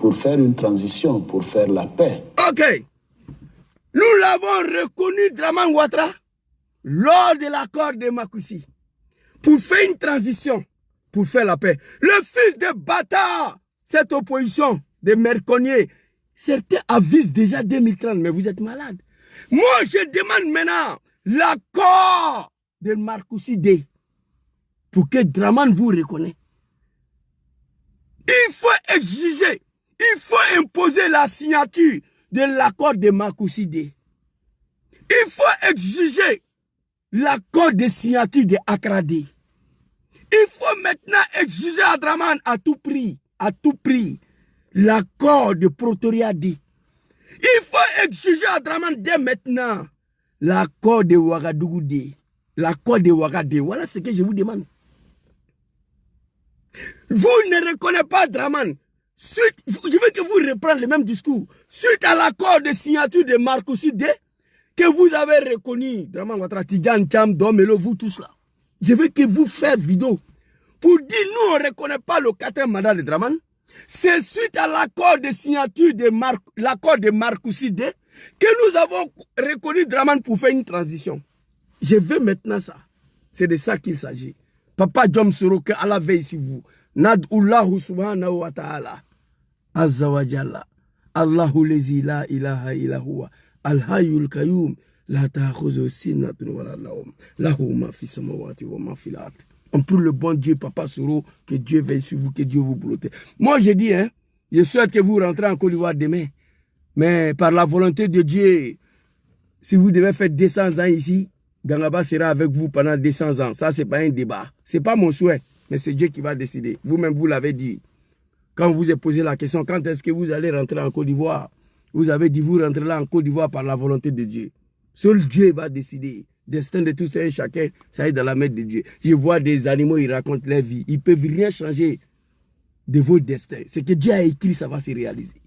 pour faire une transition, pour faire la paix. Ok. Nous l'avons reconnu, Draman Ouattara, lors de l'accord de Marcoussis, pour faire une transition, pour faire la paix. Le fils de bâtard, cette opposition de Merconnier, certains avisent déjà 2030, mais vous êtes malade. Moi, je demande maintenant l'accord de Marcoussis D pour que Draman vous reconnaisse. Il faut exiger, il faut imposer la signature de l'accord de Marcoussi-D. Il faut exiger l'accord de signature de Accra-D. Il faut maintenant exiger à Draman à tout prix, l'accord de Pretoria-D. Il faut exiger à Draman dès maintenant l'accord de Ouagadougou-D. L'accord de Ouagadougou-D. Voilà ce que je vous demande. Vous ne reconnaissez pas Draman. Je veux que vous repreniez le même discours. Suite à l'accord de signature de Marcoussi-D, que vous avez reconnu, Draman Ouattara, Tidjane Thiam, Domelo, vous tous là. Je veux que vous fassiez vidéo pour dire nous on ne reconnaît pas le 4e mandat de Draman. C'est suite à l'accord de signature de l'accord de Marcoussi-D que nous avons reconnu Draman pour faire une transition. Je veux maintenant ça. C'est de ça qu'il s'agit. Papa Djom Soro, que Allah veille sur vous. Nad'ullahu subhanahu wa ta'ala. Azza wa jalla. Allahu lezi la ilaha illa huwa. Al-hayyul qayyum. La ta'khuzu sinatun wa la nawm. Lahu ma fi samawati wa ma fil ard. On prie le bon Dieu, Papa Soro, que Dieu veille sur vous, que Dieu vous protège. Moi, je dis, hein, je souhaite que vous rentrez en Côte d'Ivoire demain. Mais par la volonté de Dieu, si vous devez faire 200 ans ici, Gangaba sera avec vous pendant 200 ans. Ça, ce n'est pas un débat. Ce n'est pas mon souhait, mais c'est Dieu qui va décider. Vous-même, vous l'avez dit. Quand vous avez posé la question, quand est-ce que vous allez rentrer en Côte d'Ivoire? Vous avez dit, vous rentrez là en Côte d'Ivoire par la volonté de Dieu. Seul Dieu va décider. Destin de tous et chacun, ça est dans la main de Dieu. Je vois des animaux, ils racontent leur vie. Ils ne peuvent rien changer de vos destins. Ce que Dieu a écrit, ça va se réaliser.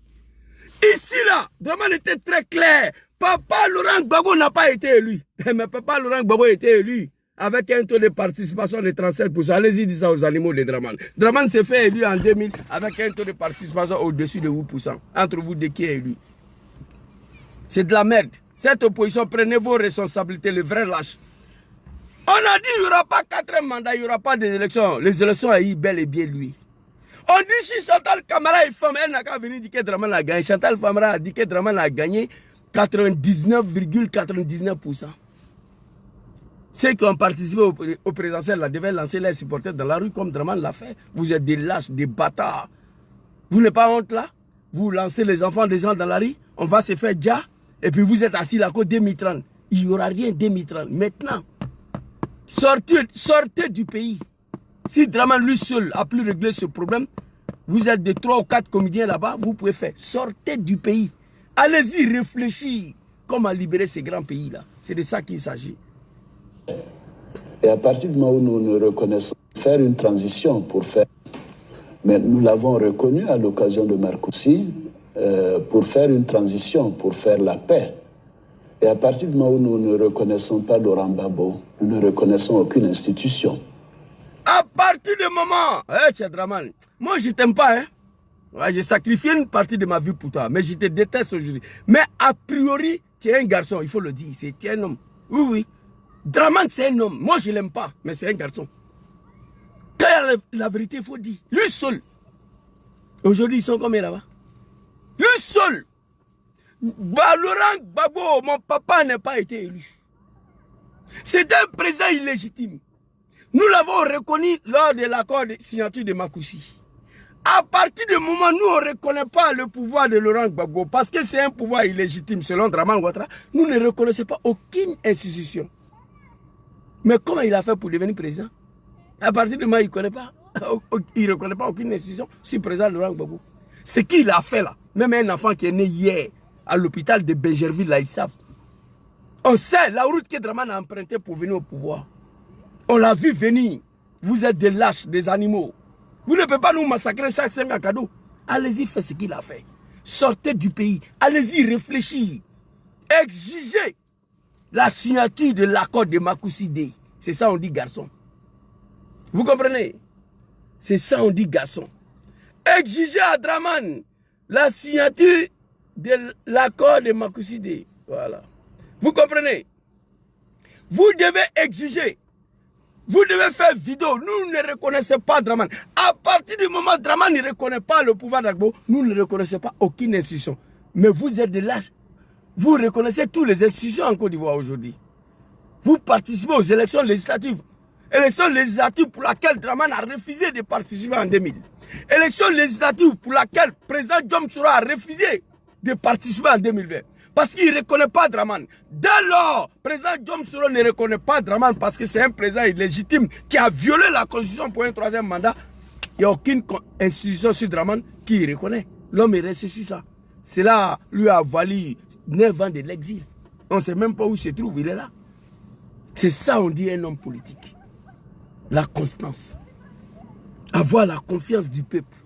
Ici, là, Draman était très clair. Papa Laurent Gbagbo n'a pas été élu. Mais Papa Laurent Gbagbo a été élu avec un taux de participation de 37%. Allez-y, dites ça aux animaux de Draman. Draman s'est fait élu en 2000 avec un taux de participation au-dessus de 8%. Entre vous deux, qui est élu? C'est de la merde. Cette opposition, prenez vos responsabilités, le vrai lâche. On a dit qu'il n'y aura pas 4 mandats, il n'y aura pas d'élections. Les élections a eu bel et bien lui. On dit si Chantal Camara est femme, elle n'a qu'à venir dire que Draman a gagné. Chantal Camara a dit que Draman a gagné 99,99%. Ceux qui ont participé au présidentiel là, devaient lancer les supporters dans la rue comme Draman l'a fait. Vous êtes des lâches, des bâtards. Vous n'êtes pas honte là? Vous lancez les enfants des gens dans la rue, on va se faire déjà. Et puis vous êtes assis là, côté 2030. Il n'y aura rien 2030. Maintenant, sortez du pays. Si Draman lui seul a pu régler ce problème, vous êtes de 3 ou 4 comédiens là-bas, vous pouvez faire. Sortez du pays. Allez-y réfléchir comment libérer ces grands pays-là. C'est de ça qu'il s'agit. Et à partir du moment où nous ne reconnaissons faire une transition pour faire, mais nous l'avons reconnu à l'occasion de Marcoussi, pour faire une transition, pour faire la paix. Et à partir du moment où nous ne reconnaissons pas Laurent Gbagbo, nous ne reconnaissons aucune institution. À partir du moment, Draman, moi je t'aime pas, hein. Ouais, j'ai sacrifié une partie de ma vie pour toi, mais je te déteste aujourd'hui. Mais a priori, tu es un garçon, il faut le dire, tu es un homme. Oui, oui. Draman, c'est un homme. Moi, je l'aime pas, mais c'est un garçon. Quand il y a la vérité, il faut dire. Lui seul. Aujourd'hui, ils sont combien là-bas? Lui seul. Laurent Gbagbo, mon papa n'a pas été élu. C'est un président illégitime. Nous l'avons reconnu lors de l'accord de signature de Marcoussi. À partir du moment où nous on ne reconnaît pas le pouvoir de Laurent Gbagbo, parce que c'est un pouvoir illégitime selon Draman Ouattara, nous ne reconnaissons pas aucune institution. Mais comment il a fait pour devenir président? À partir du moment où il ne reconnaît pas aucune institution, si président Laurent Gbagbo. Ce qu'il a fait là, même un enfant qui est né hier à l'hôpital de Bégerville, là, ils savent. On sait la route que Draman a empruntée pour venir au pouvoir. On l'a vu venir. Vous êtes des lâches, des animaux. Vous ne pouvez pas nous massacrer chaque 5 ans cadeau. Allez-y, faites ce qu'il a fait. Sortez du pays. Allez-y, réfléchissez. Exigez la signature de l'accord de Marcoussi-D. C'est ça on dit garçon. Vous comprenez? C'est ça on dit garçon. Exigez à Draman la signature de l'accord de Marcoussi-D. Voilà. Vous comprenez? Vous devez exiger. Vous devez faire vidéo. Nous ne reconnaissons pas Draman. À partir du moment où Draman ne reconnaît pas le pouvoir d'Gbagbo, nous ne reconnaissons pas aucune institution. Mais vous êtes de lâches. Vous reconnaissez toutes les institutions en Côte d'Ivoire aujourd'hui. Vous participez aux élections législatives. Élections législatives pour laquelle Draman a refusé de participer en 2000. Élections législatives pour laquelle le président Djom Soro a refusé de participer en 2020. Parce qu'il ne reconnaît pas Dramane. Dès lors, le président Diom Soro ne reconnaît pas Dramane parce que c'est un président illégitime qui a violé la constitution pour un troisième mandat. Il n'y a aucune institution sur Dramane qui reconnaît. L'homme est resté sur ça. Cela lui a valu 9 ans de l'exil. On ne sait même pas où il se trouve, il est là. C'est ça on dit un homme politique. La constance. Avoir la confiance du peuple.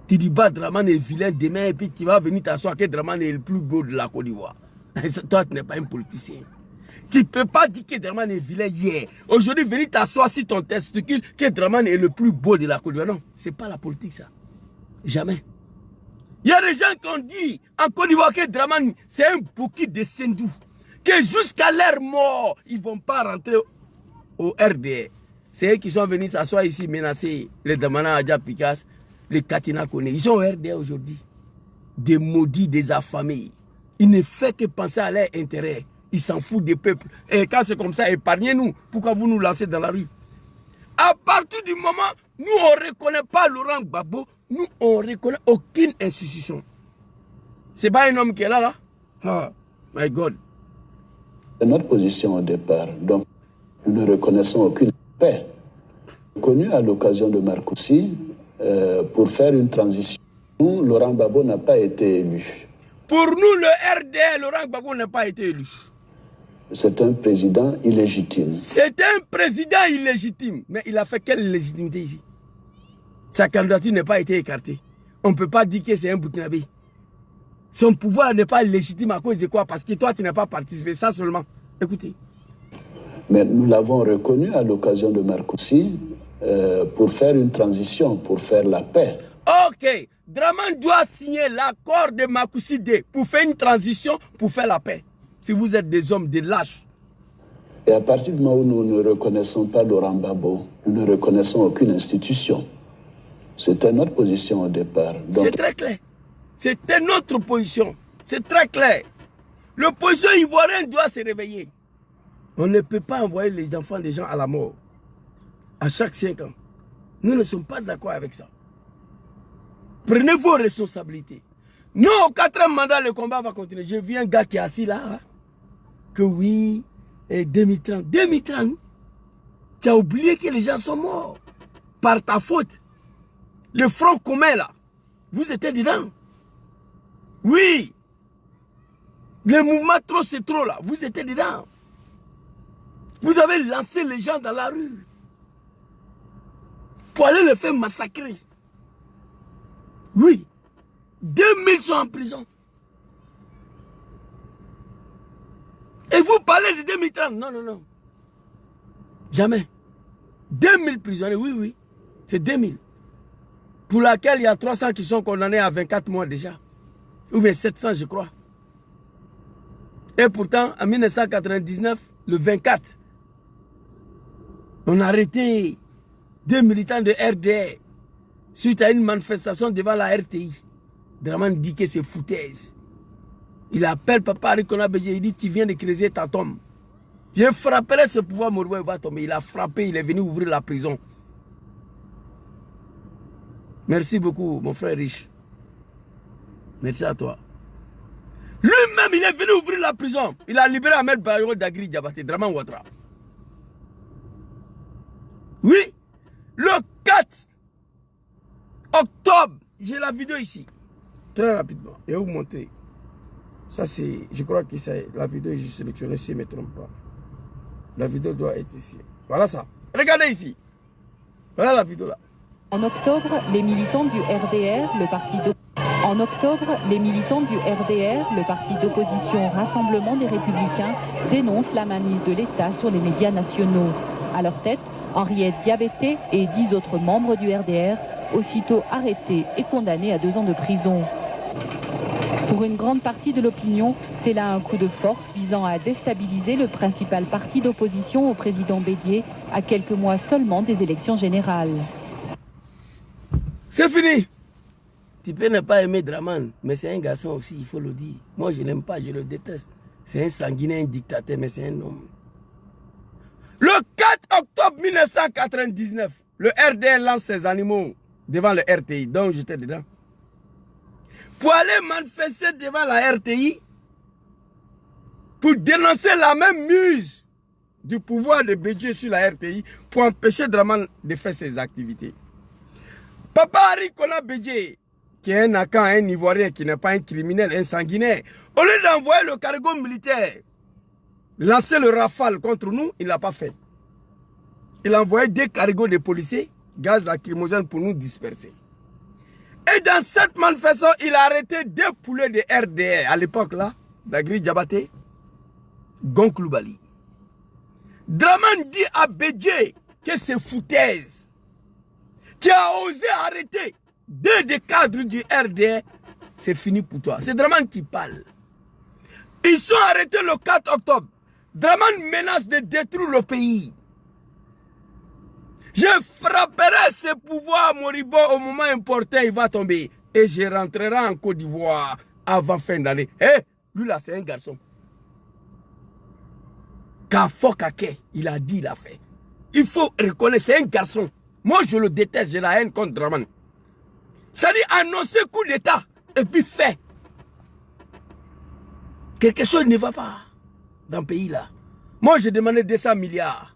Tu dis bah Dramane est vilain demain et puis tu vas venir t'asseoir que Dramane est le plus beau de la Côte d'Ivoire. Toi tu n'es pas un politicien. Tu ne peux pas dire que Dramane est vilain hier. Aujourd'hui venir t'asseoir sur ton testicule que Dramane est le plus beau de la Côte d'Ivoire. Non, ce n'est pas la politique ça. Jamais. Il y a des gens qui ont dit en Côte d'Ivoire que Dramane c'est un bouquet de Sendou. Que jusqu'à leur mort, ils ne vont pas rentrer au RDR. C'est eux qui sont venus s'asseoir ici menacer les Damana Adja Pikas. Les Katina Kone, ils sont au RDA aujourd'hui. Des maudits, des affamés. Ils ne font que penser à leur intérêt. Ils s'en foutent des peuples. Et quand c'est comme ça, épargnez-nous. Pourquoi vous nous lancez dans la rue? À partir du moment, nous on ne reconnaît pas Laurent Gbagbo, nous on ne reconnaît aucune institution. C'est pas un homme qui est là, là? Oh, my God. C'est notre position au départ. Donc, nous ne reconnaissons aucune paix. Connu à l'occasion de Marcoussi, pour faire une transition, Laurent Gbagbo n'a pas été élu. Pour nous, le RDR, Laurent Gbagbo n'a pas été élu. C'est un président illégitime. C'est un président illégitime. Mais il a fait quelle légitimité ici? Sa candidature n'a pas été écartée. On ne peut pas dire que c'est un Burkinabé. Son pouvoir n'est pas légitime à cause de quoi? Parce que toi, tu n'as pas participé. Ça seulement. Écoutez. Mais nous l'avons reconnu à l'occasion de Marcoussi pour faire une transition, pour faire la paix. Ok. Dramane doit signer l'accord de Marcoussi D pour faire une transition, pour faire la paix. Si vous êtes des hommes, des lâches. Et à partir du moment où nous ne reconnaissons pas Laurent Gbagbo, nous ne reconnaissons aucune institution. C'était notre position au départ. C'est très clair. C'était notre position. C'est très clair. L'opposition ivoirienne doit se réveiller. On ne peut pas envoyer les enfants des gens à la mort à chaque 5 ans. Nous ne sommes pas d'accord avec ça. Prenez vos responsabilités. Non, au 4e mandat, le combat va continuer. J'ai vu un gars qui est assis là. Hein, que oui, 2030. 2030, tu as oublié que les gens sont morts. Par ta faute. Le front commun là, vous étiez dedans. Oui. Le mouvement trop c'est trop là, vous étiez dedans. Vous avez lancé les gens dans la rue. Pour aller les faire massacrer. Oui. 2000 sont en prison. Et vous parlez de 2030. Non, non, non. Jamais. 2000 prisonniers, oui, oui. C'est 2000. Pour laquelle il y a 300 qui sont condamnés à 24 mois déjà. Ou bien 700, je crois. Et pourtant, en 1999, le 24, on a arrêté 2 militants de RDR suite à une manifestation devant la RTI. Dramane dit que c'est foutaise. Il appelle Papa Arikona Bédié, il dit tu viens de creuser ta tombe. Je frapperai ce pouvoir, Mouroué va tomber. Il a frappé, il est venu ouvrir la prison. Merci beaucoup, mon frère riche. Merci à toi. Lui-même, il est venu ouvrir la prison. Il a libéré Ahmed Bayo Dagri Diabaté, Dramane Ouattara. Oui, le 4 octobre, j'ai la vidéo ici. Très rapidement, je vais vous montrer. Ça c'est, je crois que c'est la vidéo que j'ai sélectionnée, si je ne me trompe pas. La vidéo doit être ici. Voilà ça. Regardez ici. Voilà la vidéo là. En octobre, les militants du RDR, le parti d'opposition Rassemblement des Républicains, dénoncent la mainmise de l'État sur les médias nationaux. À leur tête, Henriette Diabaté et 10 autres membres du RDR, aussitôt arrêtés et condamnés à 2 ans de prison. Pour une grande partie de l'opinion, c'est là un coup de force visant à déstabiliser le principal parti d'opposition au président Bédié à quelques mois seulement des élections générales. C'est fini. Tu peux ne pas aimer Dramane, mais c'est un garçon aussi, il faut le dire. Moi, je n'aime pas, je le déteste. C'est un sanguinaire, un dictateur, mais c'est un homme. Le 4 octobre 1999, le RDR lance ses animaux devant le RTI, donc j'étais dedans. pour aller manifester devant la RTI, pour dénoncer la même muse du pouvoir de Bédié sur la RTI, pour empêcher Dramane de faire ses activités. Papa Henri Konan Bédié, qui est un Akan, un Ivoirien, qui n'est pas un criminel, un sanguinaire, au lieu d'envoyer le cargo militaire, lancer le rafale contre nous, il ne l'a pas fait. Il a envoyé des cargos de policiers, gaz lacrymogène pour nous disperser. Et dans cette manifestation, il a arrêté 2 poulets de RDR. À l'époque là, Dagri Diabaté, Gonkloubali. Dramane dit à Bédié que c'est foutaise. Tu as osé arrêter 2 des cadres du RDR, c'est fini pour toi. C'est Dramane qui parle. Ils sont arrêtés le 4 octobre. Dramane menace de détruire le pays. Je frapperai ce pouvoir moribond au moment important, il va tomber. Et je rentrerai en Côte d'Ivoire avant fin d'année. Eh, lui là, c'est un garçon. Kafo Kake, il a dit, il a fait. Il faut reconnaître, c'est un garçon. Moi, je le déteste, j'ai la haine contre Dramane. Ça dit annoncer coup d'État et puis fait. Quelque chose ne va pas dans le pays là. Moi, j'ai demandé 200 milliards.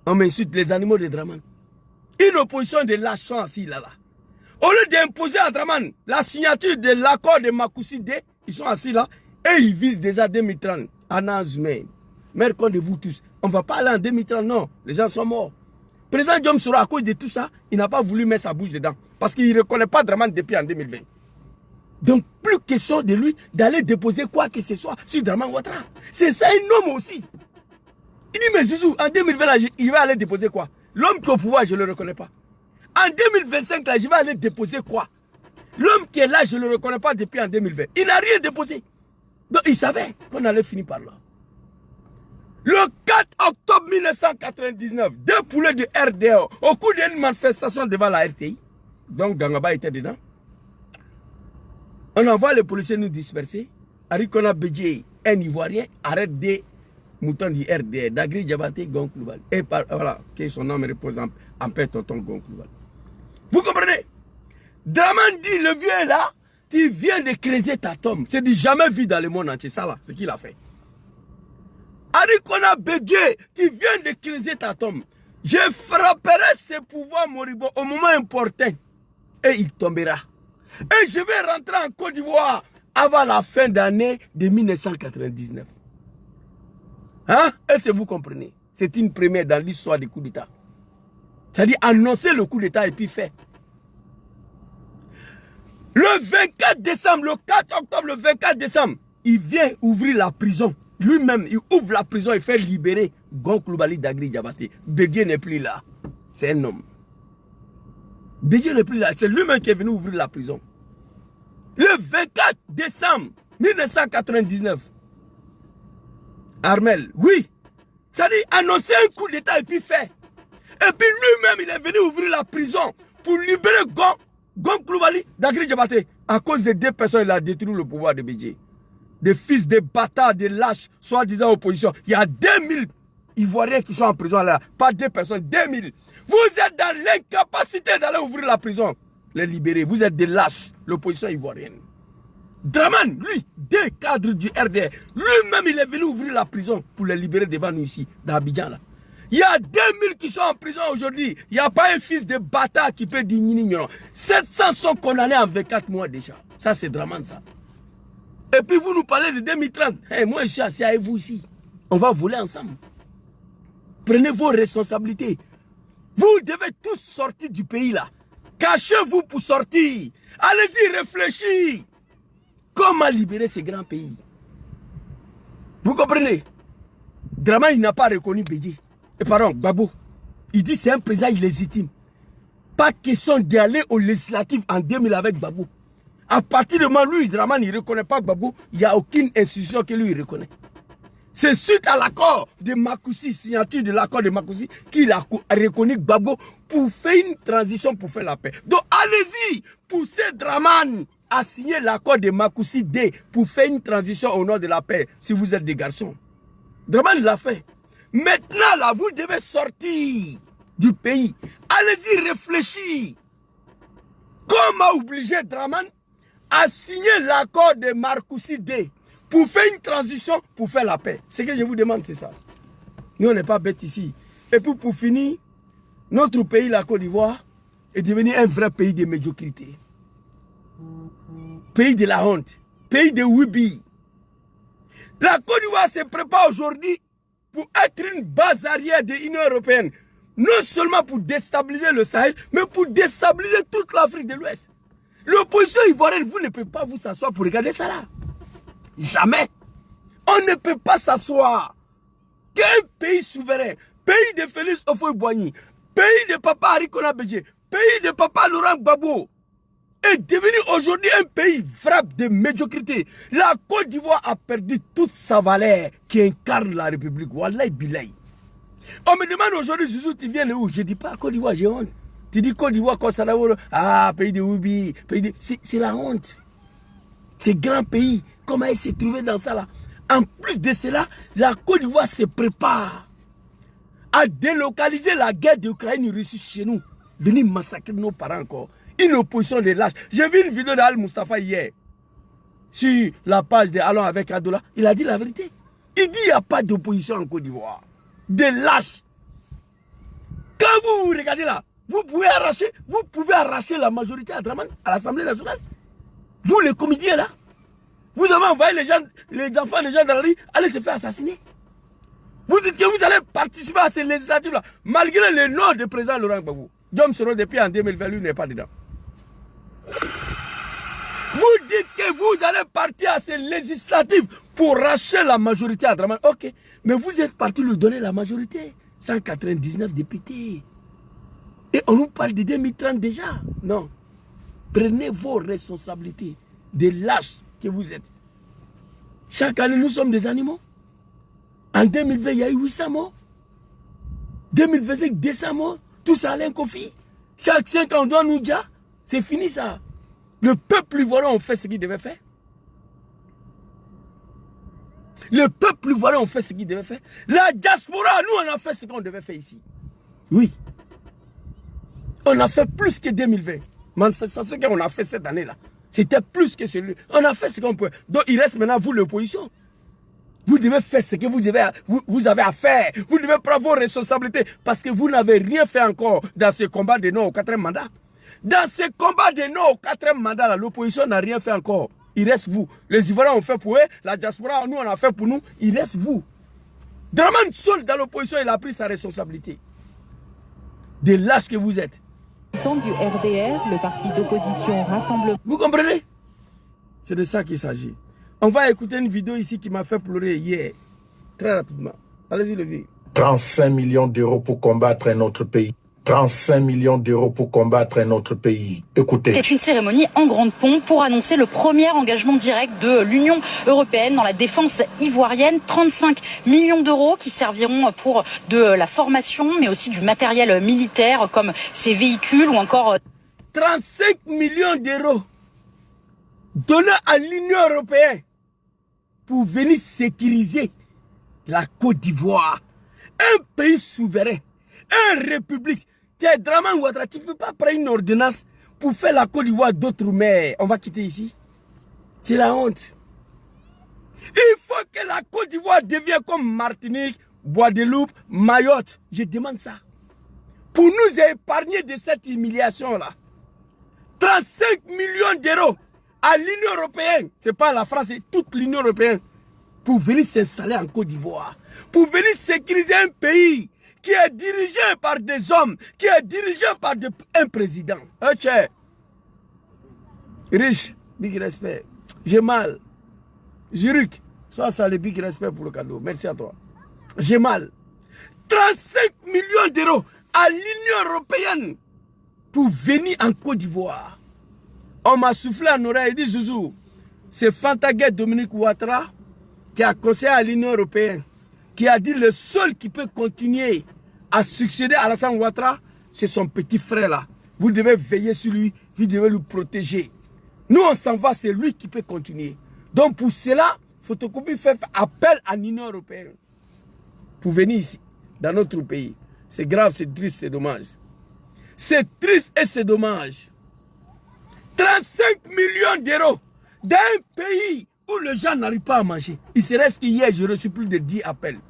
On m'insulte les animaux de Dramane. Une opposition de lâchants assis là. Au lieu d'imposer à Dramane la signature de l'accord de Makoussi D, ils sont assis là et ils visent déjà 2030. Anazumé. Mère compte de vous tous. On ne va pas aller en 2030, non. Les gens sont morts. Le président Diom Soro, à cause de tout ça, il n'a pas voulu mettre sa bouche dedans. Parce qu'il ne reconnaît pas Dramane depuis en 2020. Donc, plus question de lui d'aller déposer quoi que ce soit sur Dramane Ouattara. C'est ça un homme aussi. Il dit, mais Zouzou, en 2020, là, je vais aller déposer quoi? L'homme qui est au pouvoir, je ne le reconnais pas. En 2025, là, je vais aller déposer quoi? L'homme qui est là, je ne le reconnais pas depuis en 2020. Il n'a rien déposé. Donc, il savait qu'on allait finir par là. Le 4 octobre 1999, 2 poulets de RDO au cours d'une manifestation devant la RTI. Donc, Gangaba était dedans. On envoie les policiers nous disperser. Henri Konan Bédié, un Ivoirien, arrête des moutons du RDR, Dagri Diabaté, Gonkloubali. Et voilà, que son nom repose en paix, tonton Gonkloubali. Vous comprenez? Dramane dit, le vieux est là, tu viens de creuser ta tombe. C'est du jamais vu dans le monde entier, ça là, ce qu'il a fait. Henri Konan Bédié, tu viens de creuser ta tombe. Je frapperai ce pouvoir moribond au moment important et il tombera. Et je vais rentrer en Côte d'Ivoire avant la fin d'année de 1999. Hein? Est-ce que vous comprenez? C'est une première dans l'histoire des coups d'État. C'est-à-dire annoncer le coup d'État et puis faire. Le 24 décembre, le 4 octobre, le 24 décembre, il vient ouvrir la prison. Lui-même, il ouvre la prison et fait libérer Gonkloubali Dagri Diabaté. Bédié n'est plus là. C'est un homme. Bédié n'est plus là. C'est lui-même qui est venu ouvrir la prison. Le 24 décembre 1999. Armel, oui. Ça dit annoncer un coup d'État et puis faire. Et puis lui-même, il est venu ouvrir la prison pour libérer Gonkloubali Dagri Diabaté. À cause de 2 personnes, il a détruit le pouvoir de Bédié. Des fils de bâtards, de lâches, soi-disant opposition. Il y a 2000 Ivoiriens qui sont en prison là. Pas 2 personnes, 2000. Vous êtes dans l'incapacité d'aller ouvrir la prison. Les libérer. Vous êtes des lâches, l'opposition ivoirienne. Dramane, lui, 2 cadres du RDR. Lui-même, il est venu ouvrir la prison pour les libérer devant nous ici, dans Abidjan là. Il y a 2000 qui sont en prison aujourd'hui. Il n'y a pas un fils de bâtard qui peut dire non. 700 sont condamnés en 24 mois déjà. Ça, c'est Dramane, ça. Et puis vous nous parlez de 2030. Hey, moi, je suis assis avec vous ici. On va voler ensemble. Prenez vos responsabilités. Vous devez tous sortir du pays là. Cachez-vous pour sortir. Allez-y, réfléchissez. Comment libérer ce grand pays? Vous comprenez? Dramane, il n'a pas reconnu Bédié. Et pardon, Gbagbo. Il dit c'est un président illégitime. Pas question d'aller au législatif en 2000 avec Gbagbo. À partir de moment, lui, Dramane, il ne reconnaît pas Gbagbo. Il n'y a aucune institution que lui reconnaît. C'est suite à l'accord de Makoussi, signature de l'accord de Makoussi, qu'il a reconnu Gbagbo pour faire une transition, pour faire la paix. Donc allez-y, poussez Dramane à signer l'accord de Makoussi D pour faire une transition au nom de la paix, si vous êtes des garçons. Dramane l'a fait. Maintenant, là, vous devez sortir du pays. Allez-y, réfléchir. Comment obliger Dramane a signé l'accord de Marcoussis D pour faire une transition, pour faire la paix. Ce que je vous demande, c'est ça. Nous, on n'est pas bêtes ici. Et puis, pour finir, notre pays, la Côte d'Ivoire, est devenu un vrai pays de médiocrité. Pays de la honte. Pays de Wibi. La Côte d'Ivoire se prépare aujourd'hui pour être une base arrière de l'Union européenne. Non seulement pour déstabiliser le Sahel, mais pour déstabiliser toute l'Afrique de l'Ouest. L'opposition ivoirienne, vous ne pouvez pas vous s'asseoir pour regarder ça là. Jamais. On ne peut pas s'asseoir. Quel pays souverain, pays de Félix Houphouët-Boigny, pays de papa Arikona Bédié, pays de papa Laurent Gbagbo, est devenu aujourd'hui un pays frappe de médiocrité. La Côte d'Ivoire a perdu toute sa valeur qui incarne la République. Wallahi billahi. On me demande aujourd'hui, Zouzou, tu viens de où? Je ne dis pas Côte d'Ivoire, j'ai honte. Tu dis Côte d'Ivoire, ah, pays de Oubi, pays de... C'est la honte. C'est grand pays. Comment il s'est trouvé dans ça là? En plus de cela, la Côte d'Ivoire se prépare à délocaliser la guerre d'Ukraine-Russie chez nous. Venir massacrer nos parents encore. Une opposition de lâches. J'ai vu une vidéo d'Al Mustafa hier. Sur la page de Allons avec Adola. Il a dit la vérité. Il dit qu'il n'y a pas d'opposition en Côte d'Ivoire. Des lâches. Quand vous regardez là, vous pouvez arracher la majorité à Draman, à l'Assemblée nationale. Vous les comédiens là. Vous avez envoyé les enfants des gens dans la rue aller se faire assassiner. Vous dites que vous allez participer à ces législatives là, malgré le nom du président Laurent Gbagbo. Diom Soro depuis en 2020, lui n'est pas dedans. Vous dites que vous allez partir à ces législatives pour racheter la majorité à Draman. Ok, mais vous êtes parti lui donner la majorité. 199 députés. Et on nous parle de 2030 déjà. Non. Prenez vos responsabilités. Des lâches que vous êtes. Chaque année, nous sommes des animaux. En 2020, il y a eu 800 morts. 2025, 200 morts. Tout ça, Alain Kofi. Chaque 5 ans, on doit nous dire. C'est fini ça. Le peuple ivoirien a fait ce qu'il devait faire. Le peuple ivoirien a fait ce qu'il devait faire. La diaspora, nous, on a fait ce qu'on devait faire ici. Oui. On a fait plus que 2020. Manifestation qu'on a fait cette année-là. C'était plus que celui. On a fait ce qu'on peut. Donc, il reste maintenant, vous, l'opposition. Vous devez faire ce que vous avez à faire. Vous devez prendre vos responsabilités. Parce que vous n'avez rien fait encore dans ce combat de non au 4e mandat. Dans ce combat de non au 4e mandat, l'opposition n'a rien fait encore. Il reste vous. Les Ivoiriens ont fait pour eux. La diaspora, nous, on a fait pour nous. Il reste vous. Draman seul dans l'opposition, il a pris sa responsabilité. Des lâches que vous êtes. Du RDR, le parti d'opposition Rassemblement. Vous comprenez? C'est de ça qu'il s'agit. On va écouter une vidéo ici qui m'a fait pleurer hier. Très rapidement. Allez-y, le vieux. 35 millions d'euros pour combattre un autre pays. 35 millions d'euros pour combattre un autre pays. Écoutez. C'est une cérémonie en grande pompe pour annoncer le premier engagement direct de l'Union européenne dans la défense ivoirienne. 35 millions d'euros qui serviront pour de la formation, mais aussi du matériel militaire comme ces véhicules ou encore... 35 millions d'euros donnés à l'Union européenne pour venir sécuriser la Côte d'Ivoire. Un pays souverain, une république. Draman Ouattara, tu ne peux pas prendre une ordonnance pour faire la Côte d'Ivoire d'autres mers. On va quitter ici. C'est la honte. Il faut que la Côte d'Ivoire devienne comme Martinique, Guadeloupe, Mayotte. Je demande ça. Pour nous épargner de cette humiliation-là. 35 millions d'euros à l'Union européenne. Ce n'est pas la France, c'est toute l'Union européenne. Pour venir s'installer en Côte d'Ivoire. Pour venir sécuriser un pays qui est dirigé par des hommes, qui est dirigé par un président. Un cher. Riche, big respect. J'ai mal. Zurich, sois salé, big respect pour le cadeau. Merci à toi. J'ai mal. 35 millions d'euros à l'Union européenne pour venir en Côte d'Ivoire. On m'a soufflé en oreille et dit, Zouzou, c'est Fantaguet Dominique Ouattara qui a conseillé à l'Union européenne, qui a dit le seul qui peut continuer à succéder à Alassane Ouattara, c'est son petit frère là. Vous devez veiller sur lui, vous devez le protéger. Nous on s'en va, c'est lui qui peut continuer. Donc pour cela, Photocopie fait appel à l'Union européenne pour venir ici, dans notre pays. C'est grave, c'est triste, c'est dommage. C'est triste et c'est dommage. 35 millions d'euros dans un pays où les gens n'arrivent pas à manger. Il se reste qu'hier, j'ai reçu plus de 10 appels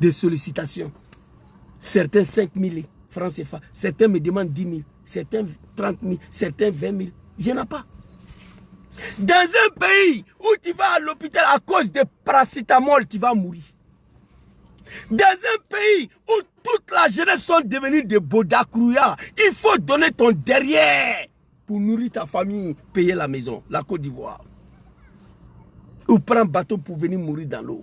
de sollicitations. Certains 5 000 francs CFA, certains me demandent 10 000, certains 30 000, certains 20 000. Je n'ai pas. Dans un pays où tu vas à l'hôpital à cause de paracétamol, tu vas mourir. Dans un pays où toute la jeunesse sont devenus des bodakrouya, il faut donner ton derrière pour nourrir ta famille, payer la maison, la Côte d'Ivoire. Ou prendre un bateau pour venir mourir dans l'eau.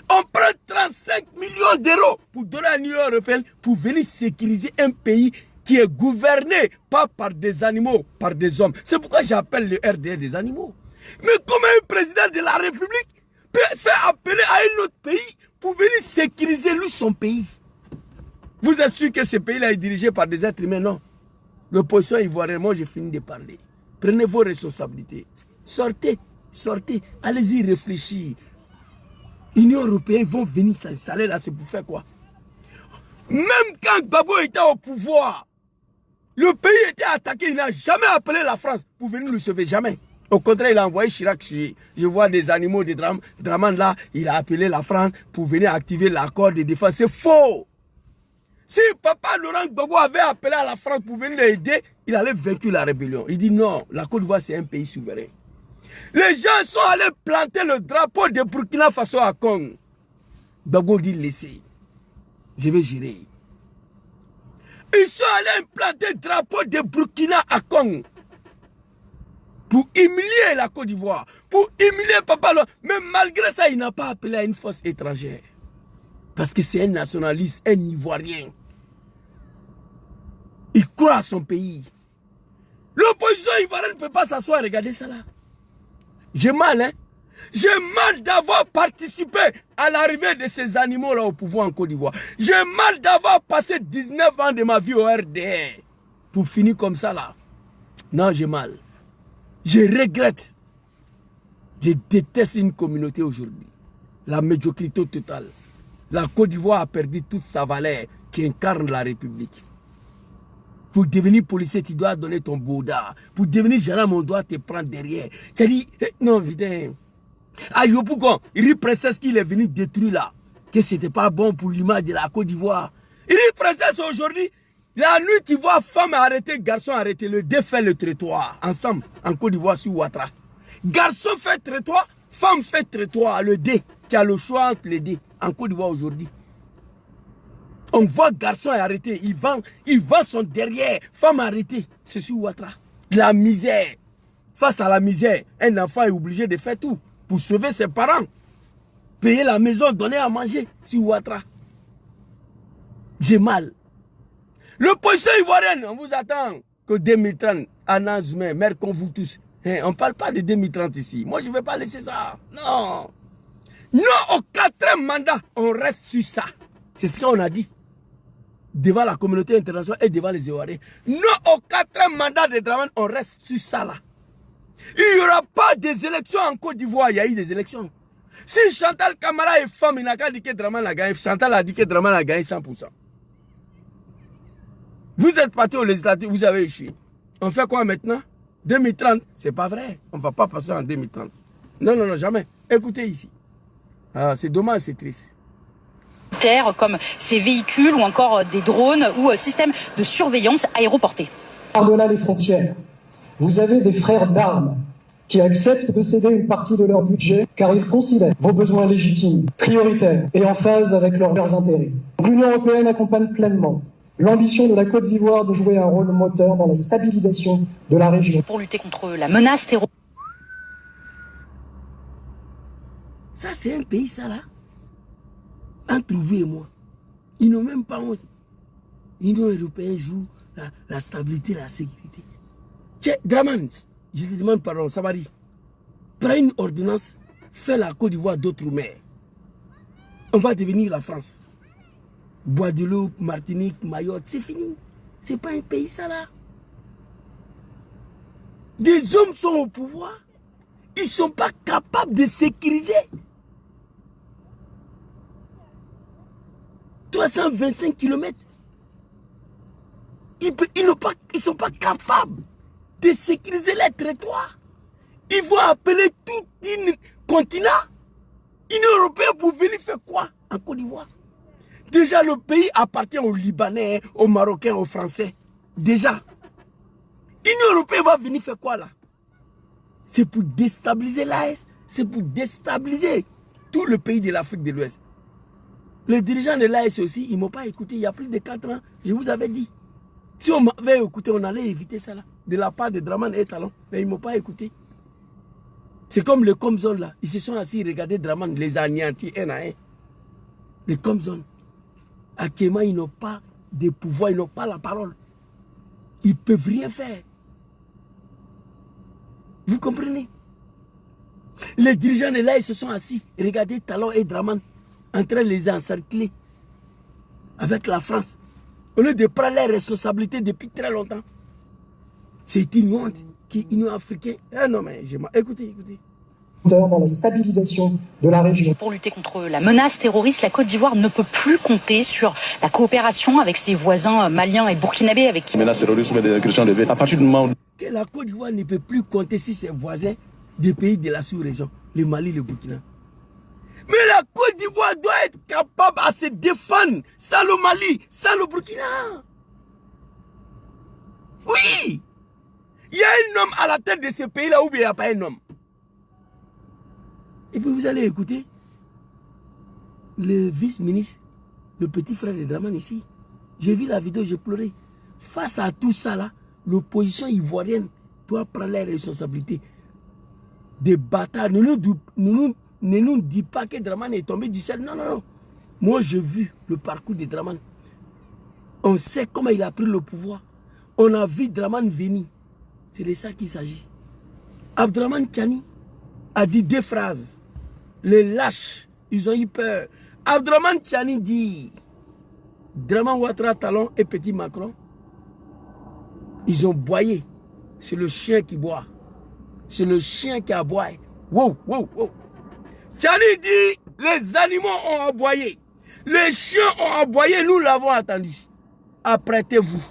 On prend 35 millions d'euros pour donner à l'Union européenne pour venir sécuriser un pays qui est gouverné pas par des animaux, par des hommes. C'est pourquoi j'appelle le RDR des animaux. Mais comment un président de la République peut faire appeler à un autre pays pour venir sécuriser lui son pays? Vous êtes sûr que ce pays-là est dirigé par des êtres humains? Non. L'opposition ivoirienne, moi j'ai fini de parler. Prenez vos responsabilités. Sortez, sortez, allez-y réfléchir. L'Union européenne vont venir s'installer là, c'est pour faire quoi? Même quand Gbagbo était au pouvoir, le pays était attaqué, il n'a jamais appelé la France pour venir le sauver, jamais. Au contraire, il a envoyé Chirac. Je vois des animaux de Draman là, il a appelé la France pour venir activer l'accord de défense. C'est faux. Si papa Laurent Gbagbo avait appelé à la France pour venir l'aider, il allait vaincre la rébellion. Il dit non, la Côte d'Ivoire c'est un pays souverain. Les gens sont allés planter le drapeau de Burkina Faso à Kong. Gbagbo dit laissez, je vais gérer. Ils sont allés implanter le drapeau de Burkina à Kong pour humilier la Côte d'Ivoire, pour humilier Papa Laurent. Mais malgré ça, il n'a pas appelé à une force étrangère. Parce que c'est un nationaliste, un Ivoirien. Il croit à son pays. L'opposition ivoirienne ne peut pas s'asseoir et regarder ça là. J'ai mal, hein. J'ai mal d'avoir participé à l'arrivée de ces animaux-là au pouvoir en Côte d'Ivoire. J'ai mal d'avoir passé 19 ans de ma vie au RDR pour finir comme ça là. Non, j'ai mal. Je regrette. Je déteste une communauté aujourd'hui. La médiocrité totale. La Côte d'Ivoire a perdu toute sa valeur qui incarne la République. Pour devenir policier, tu dois donner ton bouddha. Pour devenir gendarme, on doit te prendre derrière. Tu as dit, non, putain. Ah, Yopougon, il représente qu'il est venu détruire là. Que ce n'était pas bon pour l'image de la Côte d'Ivoire. Il représente aujourd'hui. La nuit, tu vois femme arrêtée, garçon arrêté. Le deux fait le trottoir. Ensemble, en Côte d'Ivoire, sur Ouattara. Garçon fait trottoir, femme fait trottoir. Le dé. Tu as le choix entre les deux. En Côte d'Ivoire aujourd'hui. On voit garçon arrêté, il vend son derrière, femme arrêtée, c'est sur Ouattara. La misère. Face à la misère, un enfant est obligé de faire tout pour sauver ses parents. Payer la maison, donner à manger sur Ouattara. J'ai mal. L'opposition ivoirienne, on vous attend que 2030, Anna Zoumé, mère comme vous tous. On ne parle pas de 2030 ici. Moi, je ne vais pas laisser ça. Non. Non, au 4e mandat, on reste sur ça. C'est ce qu'on a dit. Devant la communauté internationale et devant les Ivoiriens. Non, au 4e mandat de Draman, on reste sur ça là. Il n'y aura pas des élections en Côte d'Ivoire. Il y a eu des élections. Si Chantal Camara est femme, il n'a qu'à dire que Draman a gagné. Chantal a dit que Draman a gagné 100%. Vous êtes parti aux législatives, vous avez échoué. On fait quoi maintenant? 2030, c'est pas vrai. On ne va pas passer en 2030. Non, non, non, jamais. Écoutez ici. Ah, c'est dommage, c'est triste. Comme ces véhicules ou encore des drones ou systèmes de surveillance aéroportés. Par-delà les frontières, vous avez des frères d'armes qui acceptent de céder une partie de leur budget car ils considèrent vos besoins légitimes, prioritaires et en phase avec leurs intérêts. L'Union européenne accompagne pleinement l'ambition de la Côte d'Ivoire de jouer un rôle moteur dans la stabilisation de la région. Pour lutter contre la menace terroriste. Ça, c'est un pays, ça là. Entre vous et moi, ils n'ont même pas honte. L'Union européenne joue la stabilité, la sécurité. Tiens, Draman, je te demande pardon, Sabari. Prends une ordonnance, fais la Côte d'Ivoire d'outre-mer. On va devenir la France. Guadeloupe, Martinique, Mayotte, c'est fini. C'est pas un pays, ça là. Des hommes sont au pouvoir. Ils ne sont pas capables de sécuriser. 325 km. Ils ne sont pas capables de de sécuriser les territoires. Ils vont appeler tout un continent, Union européenne, pour venir faire quoi en Côte d'Ivoire? Déjà, le pays appartient aux Libanais, aux Marocains, aux Français. Déjà. L'Union européenne va venir faire quoi là? C'est pour déstabiliser l'AES, c'est pour déstabiliser tout le pays de l'Afrique de l'Ouest. Les dirigeants de l'AES aussi, ils ne m'ont pas écouté il y a plus de 4 ans. Je vous avais dit. Si on m'avait écouté, on allait éviter ça là. De la part de Dramane et Talon. Mais ils ne m'ont pas écouté. C'est comme les Comzones là. Ils se sont assis, regardez Dramane, les anéantis un à un. Les Comzones. Actuellement, ils n'ont pas de pouvoir, ils n'ont pas la parole. Ils ne peuvent rien faire. Vous comprenez? Les dirigeants de là, ils se sont assis. Regardez Talon et Dramane en train de les encercler avec la France. Au lieu de prendre les responsabilités depuis très longtemps. C'est une honte qui est Union africaine. Ah non, mais écoutez. Dans la stabilisation de la région. Pour lutter contre la menace terroriste, la Côte d'Ivoire ne peut plus compter sur la coopération avec ses voisins maliens et burkinabés avec qui... Menace terroriste, mais des questions de vie. À partir du moment que la Côte d'Ivoire ne peut plus compter sur ses voisins des pays de la sous-région, le Mali, le Burkina. Mais la Côte d'Ivoire doit être capable de se défendre sans le Mali, sans le Burkina. Oui! Il y a un homme à la tête de ce pays-là ou bien il n'y a pas un homme. Et puis vous allez écouter le vice-ministre, le petit frère de Dramane ici. J'ai vu la vidéo, j'ai pleuré. Face à tout ça là, l'opposition ivoirienne doit prendre les responsabilités. Des bâtards. Ne nous dis pas que Dramane est tombé du ciel. Non, non, non. Moi, j'ai vu le parcours de Dramane. On sait comment il a pris le pouvoir. On a vu Dramane venir. C'est de ça qu'il s'agit. Abdraman Tchani a dit 2 phrases. Les lâches, ils ont eu peur. Abdraman Tchani dit, Dramane Ouattara, Talon et Petit Macron, ils ont boyé. C'est le chien qui boit. C'est le chien qui a boyé. Wow, wow, wow. Tchani dit, les animaux ont aboyé. Les chiens ont aboyé, nous l'avons attendu. Apprêtez-vous.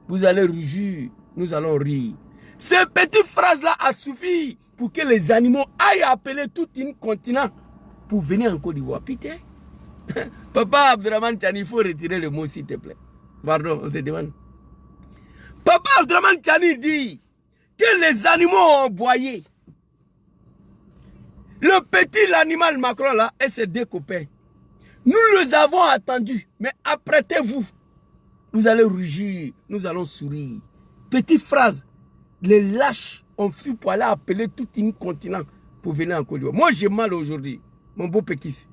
Vous allez rugir, nous allons rire. Ces petites phrases-là a suffi pour que les animaux aillent appeler tout un continent pour venir en Côte d'Ivoire. Putain. Papa Abdraman Tchani, il faut retirer le mot s'il te plaît. Pardon, on te demande. Papa Abdraman Tchani dit que les animaux ont aboyé. Le petit, l'animal Macron là, et ses 2 copains. Nous les avons attendus, mais apprêtez-vous. Vous allez rugir, nous allons sourire. Petite phrase. Les lâches ont fui pour aller appeler tout un continent pour venir en Côte d'Ivoire. Moi, j'ai mal aujourd'hui, mon beau Pékis.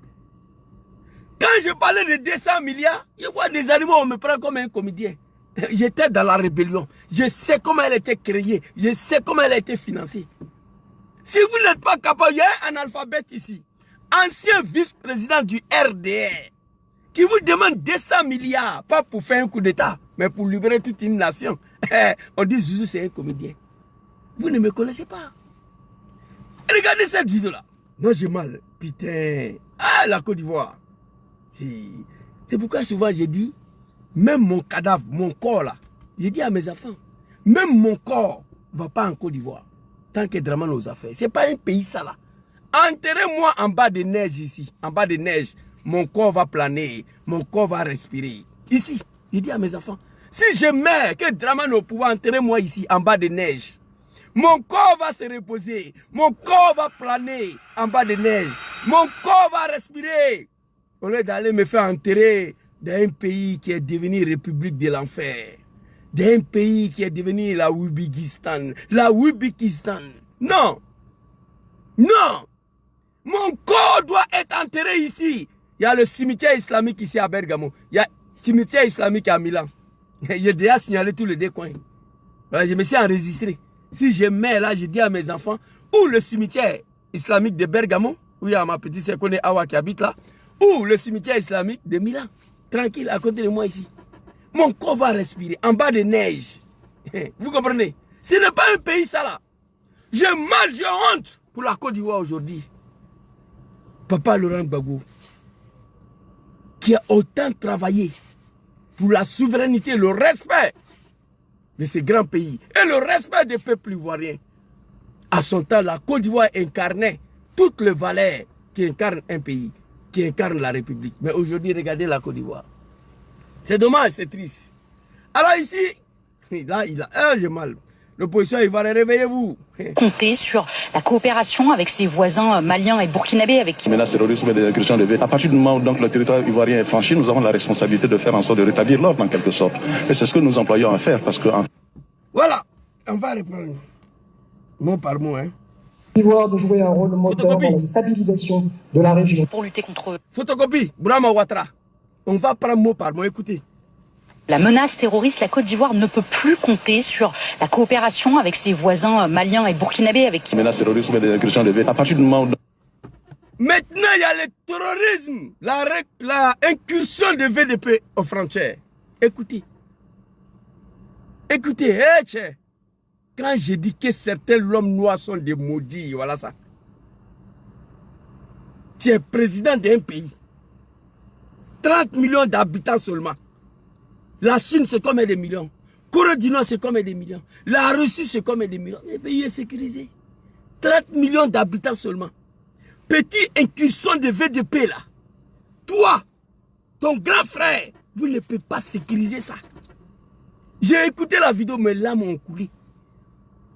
Quand je parlais de 200 milliards, je vois des animaux, on me prend comme un comédien. J'étais dans la rébellion. Je sais comment elle a été créée. Je sais comment elle a été financée. Si vous n'êtes pas capable, il y a un analphabète ici. Ancien vice-président du RDR. Qui vous demande 200 milliards, pas pour faire un coup d'État, mais pour libérer toute une nation. On dit Zouzou c'est un comédien. Vous ne me connaissez pas. Regardez cette vidéo-là. Moi j'ai mal. Putain. Ah, la Côte d'Ivoire. C'est pourquoi souvent j'ai dit, même mon cadavre, mon corps là, j'ai dit à mes enfants, même mon corps ne va pas en Côte d'Ivoire. Tant que Dramane nous a fait. Ce n'est pas un pays ça là. Enterrez-moi en bas de neige ici. En bas de neige. Mon corps va planer, mon corps va respirer. Ici, je dis à mes enfants, si je meurs, que Dramane au pouvoir, enterrez-moi ici, en bas de neige. Mon corps va se reposer, mon corps va planer en bas de neige. Mon corps va respirer. Au lieu d'aller me faire enterrer dans un pays qui est devenu République de l'enfer. Dans un pays qui est devenu la Ouzbékistan. La Ouzbékistan. Non. Non. Mon corps doit être enterré ici. Il y a le cimetière islamique ici à Bergamo. Il y a le cimetière islamique à Milan. J'ai déjà signalé tous les 2 coins. Voilà, je me suis enregistré. Si je mets là, je dis à mes enfants, ou le cimetière islamique de Bergamo, où il y a ma petite sœur Awa qui habite là, ou le cimetière islamique de Milan. Tranquille, à côté de moi ici. Mon corps va respirer en bas de neige. Vous comprenez? Ce n'est pas un pays ça là. J'ai mal, j'ai honte pour la Côte d'Ivoire aujourd'hui. Papa Laurent Gbagbo, qui a autant travaillé pour la souveraineté, le respect de ces grands pays et le respect des peuples ivoiriens. À son temps, la Côte d'Ivoire incarnait toutes les valeurs qui incarnent un pays, qui incarnent la République. Mais aujourd'hui, regardez la Côte d'Ivoire. C'est dommage, c'est triste. Alors ici, là, j'ai mal. L'opposition ivoirienne, réveillez-vous. Compter sur la coopération avec ses voisins maliens et burkinabés avec qui... Menace terrorisme et d'agression de vie. À partir du moment où donc, le territoire ivoirien est franchi, nous avons la responsabilité de faire en sorte de rétablir l'ordre en quelque sorte. Et c'est ce que nous employons à faire parce que... Voilà, on va reprendre mot par mot. Hein. De jouer un rôle moteur dans la stabilisation de la région. Pour lutter contre... Photocopie, Brahma Ouattara. On va prendre mot par mot, écoutez. La menace terroriste, la Côte d'Ivoire ne peut plus compter sur la coopération avec ses voisins maliens et burkinabés avec qui... Menace terrorisme et d'agression de vie. À partir du moment où... Maintenant, il y a le terrorisme, la incursion de VDP aux frontières. Écoutez. Écoutez, quand je dis que certains hommes noirs sont des maudits, voilà ça. Tu es président d'un pays. 30 millions d'habitants seulement. La Chine, c'est combien de millions? Corée du Nord, c'est combien de millions? La Russie, c'est combien de millions? Le pays est sécurisé. 30 millions d'habitants seulement. Petite incursion de VDP là. Toi, ton grand frère, vous ne pouvez pas sécuriser ça. J'ai écouté la vidéo, mes larmes ont coulé.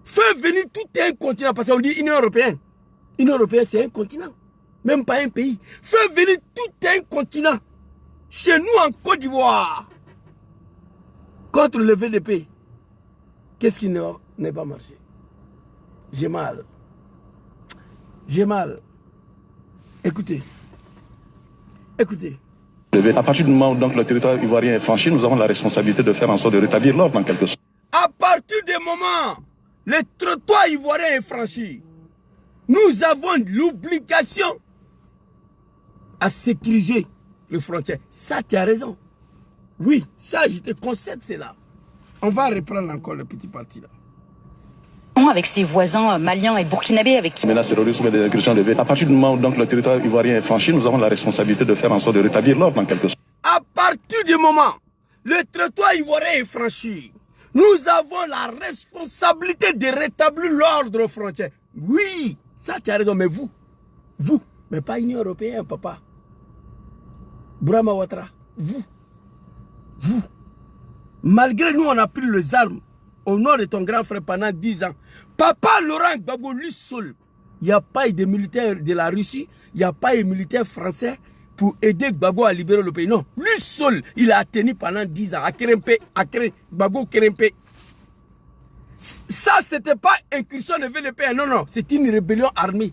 Fais venir tout un continent, parce qu'on dit Union Européenne. Union Européenne, c'est un continent. Même pas un pays. Fais venir tout un continent. Chez nous, en Côte d'Ivoire. Contre le VDP. Qu'est-ce qui n'est pas marché? J'ai mal. J'ai mal. Écoutez. Écoutez. À partir du moment où donc, le territoire ivoirien est franchi, nous avons la responsabilité de faire en sorte de rétablir l'ordre en quelque sorte. À partir du moment où le territoire ivoirien est franchi, nous avons l'obligation à sécuriser les frontières. Ça, tu as raison. Oui, ça, je te concède cela. On va reprendre encore le petit parti là. Avec ses voisins maliens et burkinabés avec qui... Menace terrorisme et d'agression de vie. À partir du moment où donc, le territoire ivoirien est franchi, nous avons la responsabilité de faire en sorte de rétablir l'ordre en quelque sorte. À partir du moment où le territoire ivoirien est franchi, nous avons la responsabilité de rétablir l'ordre aux frontières. Oui, ça tu as raison, mais vous, mais pas l'Union Européenne, papa. Brahma Ouattara, vous. Malgré nous, on a pris les armes au nom de ton grand frère pendant 10 ans. Papa Laurent Gbagbo, lui seul, il n'y a pas eu de militaires de la Russie, il n'y a pas eu de militaires français pour aider Gbagbo à libérer le pays. Non, lui seul, il a tenu pendant 10 ans à Gbagbo Kerempe. Ça, c'était pas incursion de VDP, non, c'est une rébellion armée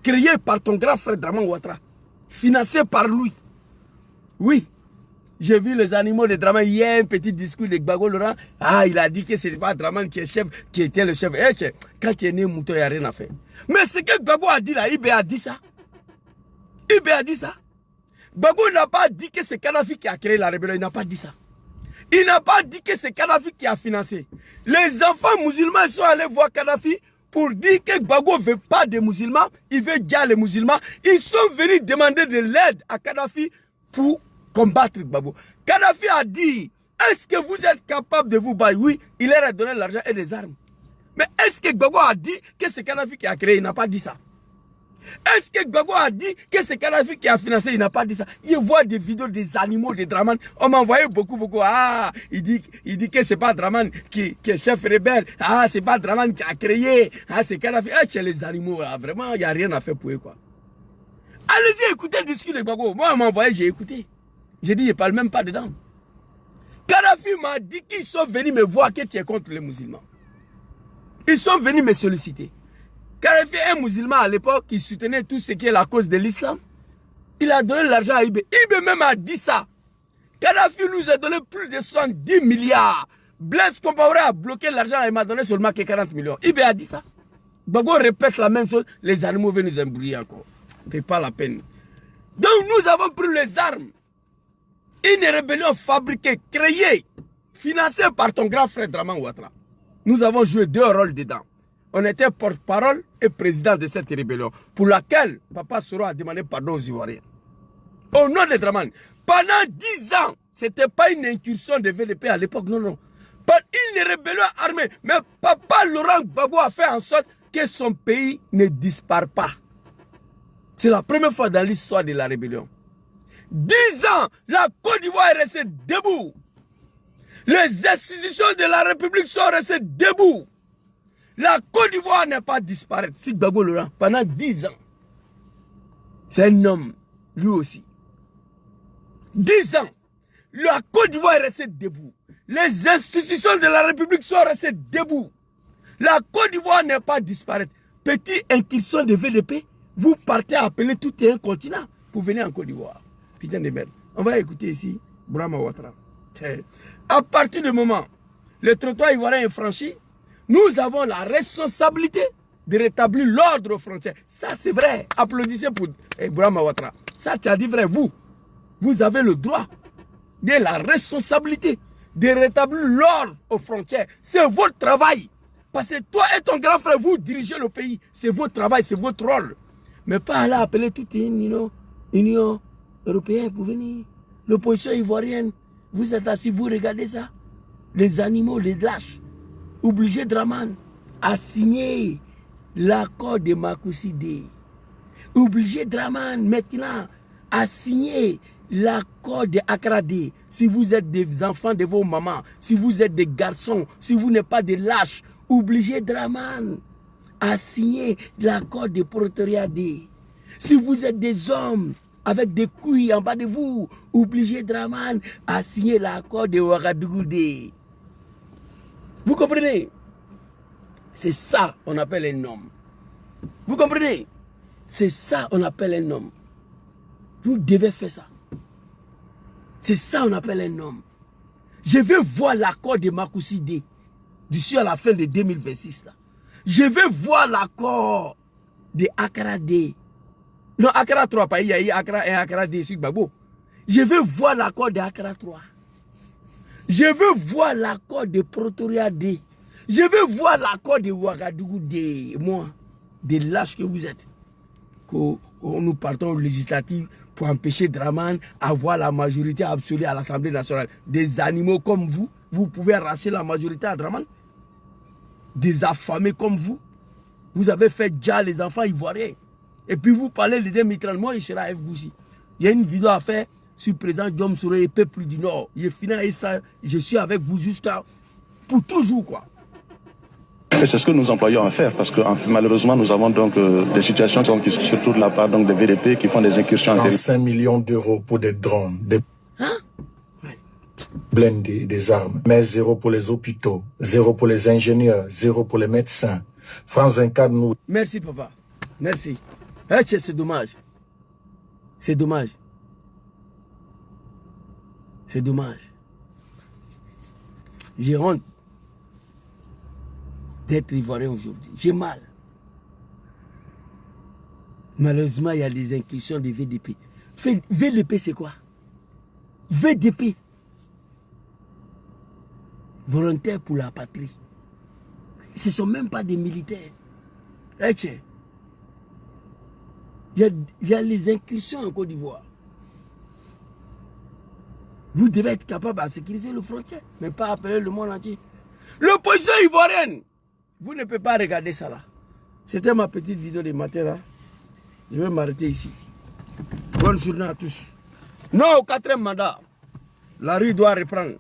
créée par ton grand frère Draman Ouattara, financée par lui. Oui. J'ai vu les animaux de Draman. Il y a un petit discours de Gbagbo Laurent. Ah, il a dit que ce n'est pas Draman qui est chef, qui était le chef. Quand tu es né, Mouton, il n'y a rien à faire. Mais ce que Gbagbo a dit là, Ibé a dit ça. Gbagbo n'a pas dit que c'est Kadhafi qui a créé la rébellion. Il n'a pas dit ça. Il n'a pas dit que c'est Kadhafi qui a financé. Les enfants musulmans sont allés voir Kadhafi pour dire que Gbagbo ne veut pas des musulmans. Il veut dire les musulmans. Ils sont venus demander de l'aide à Kadhafi pour combattre Gbagbo. Kadhafi a dit, est-ce que vous êtes capable de vous battre? Oui, il leur a donné l'argent et les armes. Mais est-ce que Gbagbo a dit que c'est Kadhafi qui a créé? Il n'a pas dit ça. Est-ce que Gbagbo a dit que c'est Kadhafi qui a financé? Il n'a pas dit ça. Il voit des vidéos des animaux de Draman. On m'a envoyé beaucoup. Ah, il dit que c'est pas Draman qui est chef rebelle. Ah, c'est pas Draman qui a créé. Ah, c'est Kadhafi. Chez les animaux, là, vraiment, il n'y a rien à faire pour eux, quoi. Allez-y, écoutez le discours de Gbagbo. Moi, on m'a envoyé, j'ai écouté. J'ai dit, je ne parle même pas dedans. Kadhafi m'a dit qu'ils sont venus me voir que tu es contre les musulmans. Ils sont venus me solliciter. Kadhafi est un musulman à l'époque qui soutenait tout ce qui est la cause de l'islam. Il a donné l'argent à Ibé. Ibé même a dit ça. Kadhafi nous a donné plus de 70 milliards. Blaise Compaoré a bloqué l'argent et il m'a donné seulement que 40 millions. Ibé a dit ça. Gbagbo répète la même chose. Les animaux viennent nous embrouiller encore. Ce n'est pas la peine. Donc nous avons pris les armes. Une rébellion fabriquée, créée, financée par ton grand frère Draman Ouattara. Nous avons joué 2 rôles dedans. On était porte-parole et président de cette rébellion, pour laquelle Papa Soro a demandé pardon aux Ivoiriens. Au nom de Draman. Pendant 10 ans, ce n'était pas une incursion de VDP à l'époque, non. Une des rébellions armées. Mais papa Laurent Gbagbo a fait en sorte que son pays ne disparaisse pas. C'est la première fois dans l'histoire de la rébellion. 10 ans, la Côte d'Ivoire est restée debout. Les institutions de la République sont restées debout. La Côte d'Ivoire n'est pas disparue. C'est Gbagbo Laurent, pendant 10 ans. C'est un homme, lui aussi. 10 ans, la Côte d'Ivoire est restée debout. Les institutions de la République sont restées debout. La Côte d'Ivoire n'est pas disparue. Petite incursion de VDP, vous partez appeler tout un continent pour venir en Côte d'Ivoire. Putain de merde. On va écouter ici Brahma Ouattara. À partir du moment où le trottoir ivoirien est franchi, nous avons la responsabilité de rétablir l'ordre aux frontières. Ça, c'est vrai. Applaudissez pour Brahma Ouattara. Ça, tu as dit vrai. Vous avez le droit de la responsabilité de rétablir l'ordre aux frontières. C'est votre travail. Parce que toi et ton grand frère, vous dirigez le pays. C'est votre travail, c'est votre rôle. Mais pas aller appeler toute une Union européenne pour venir. L'opposition ivoirienne, vous êtes assis, vous regardez ça. Les animaux, les lâches. Obligé Dramane à signer l'accord de Makoussi. Obligé Dramane maintenant à signer l'accord de Accra. Si vous êtes des enfants de vos mamans, si vous êtes des garçons, si vous n'êtes pas des lâches, obligé Dramane à signer l'accord de Pretoria. Si vous êtes des hommes avec des couilles en bas de vous, obligé Dramane à signer l'accord de Ouagadougou. Vous comprenez? C'est ça qu'on appelle un homme. Vous comprenez? C'est ça qu'on appelle un homme. Vous devez faire ça. C'est ça qu'on appelle un homme. Je vais voir l'accord de Makoussi d'ici à la fin de 2026. Là. Je vais voir l'accord de Accra. Non, Accra 3, pas il y a eu Accra 1, Accra 2 sur Gbagbo. Je vais voir l'accord de Accra 3. Je veux voir l'accord de Pretoria. Je veux voir l'accord de Ouagadougou. Moi, des lâches que vous êtes. Que nous partons au législatif pour empêcher Dramane d'avoir la majorité absolue à l'Assemblée nationale. Des animaux comme vous, vous pouvez arracher la majorité à Dramane. Des affamés comme vous. Vous avez fait déjà les enfants ivoiriens. Et puis vous parlez de Mitran, moi il sera FGousi. Il y a une vidéo à faire sur le président Diom Souré et peuple du Nord. Il est fini et ça, je suis avec vous jusqu'à pour toujours quoi. Et c'est ce que nous employons à faire parce que malheureusement nous avons donc des situations qui sont surtout de la part donc, des VDP qui font des incursions. 35 millions d'euros pour des drones, des blindés, des armes, mais 0 pour les hôpitaux, 0 pour les ingénieurs, 0 pour les médecins. France 24 nous... Merci papa, merci. C'est dommage. C'est dommage. C'est dommage. J'ai honte d'être ivoirien aujourd'hui. J'ai mal. Malheureusement, il y a des incursions de VDP. VDP, c'est quoi? VDP. Volontaires pour la patrie. Ce ne sont même pas des militaires. Il y a les incursions en Côte d'Ivoire. Vous devez être capable de sécuriser les frontières, mais pas appeler le monde entier. L'opposition ivoirienne, vous ne pouvez pas regarder ça là. C'était ma petite vidéo de matin là. Je vais m'arrêter ici. Bonne journée à tous. Non au 4e mandat. La rue doit reprendre.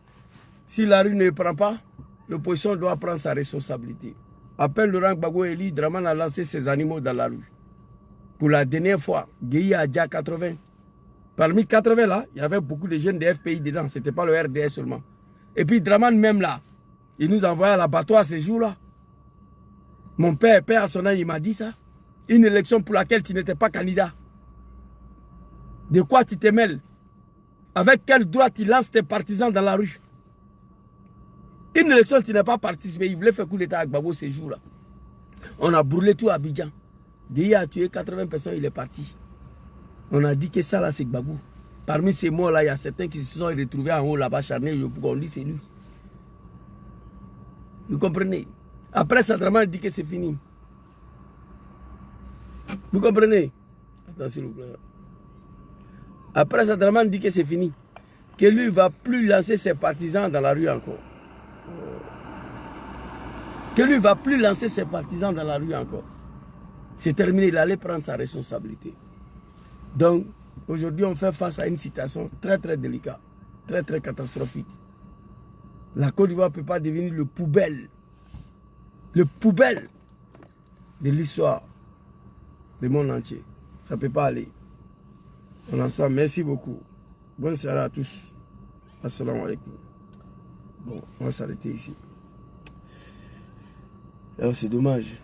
Si la rue ne reprend pas, l'opposition doit prendre sa responsabilité. Appelle Laurent Gbagbo Eli, Dramane a lancé ses animaux dans la rue. Pour la dernière fois, Gueye a déjà 80. Parmi 80 là, il y avait beaucoup de jeunes de FPI dedans. Ce n'était pas le RDS seulement. Et puis Dramane même là, il nous envoyait à l'abattoir ces jours-là. Mon père à son âge, il m'a dit ça. Une élection pour laquelle tu n'étais pas candidat. De quoi tu te mêles? Avec quel droit tu lances tes partisans dans la rue? Une élection, tu n'as pas participé. Il voulait faire coup d'état avec Gbagbo ces jours-là. On a brûlé tout à Abidjan. Gueye a tué 80 personnes, il est parti. On a dit que ça là c'est Gbagbo. Parmi ces morts-là, il y a certains qui se sont retrouvés en haut là-bas, charnés, pour qu'on dit c'est lui. Vous comprenez? Après ça, Dramane dit que c'est fini. Vous comprenez? Attention, s'il vous plaît. Après ça, Dramane dit que c'est fini. Que lui ne va plus lancer ses partisans dans la rue encore. que lui ne va plus lancer ses partisans dans la rue encore. C'est terminé, il allait prendre sa responsabilité. Donc, aujourd'hui, on fait face à une situation très très délicate, très très catastrophique. La Côte d'Ivoire ne peut pas devenir le poubelle de l'histoire du monde entier. Ça ne peut pas aller. On en sent. Merci beaucoup. Bonne soirée à tous. Assalamu alaikum. Bon, on va s'arrêter ici. C'est dommage.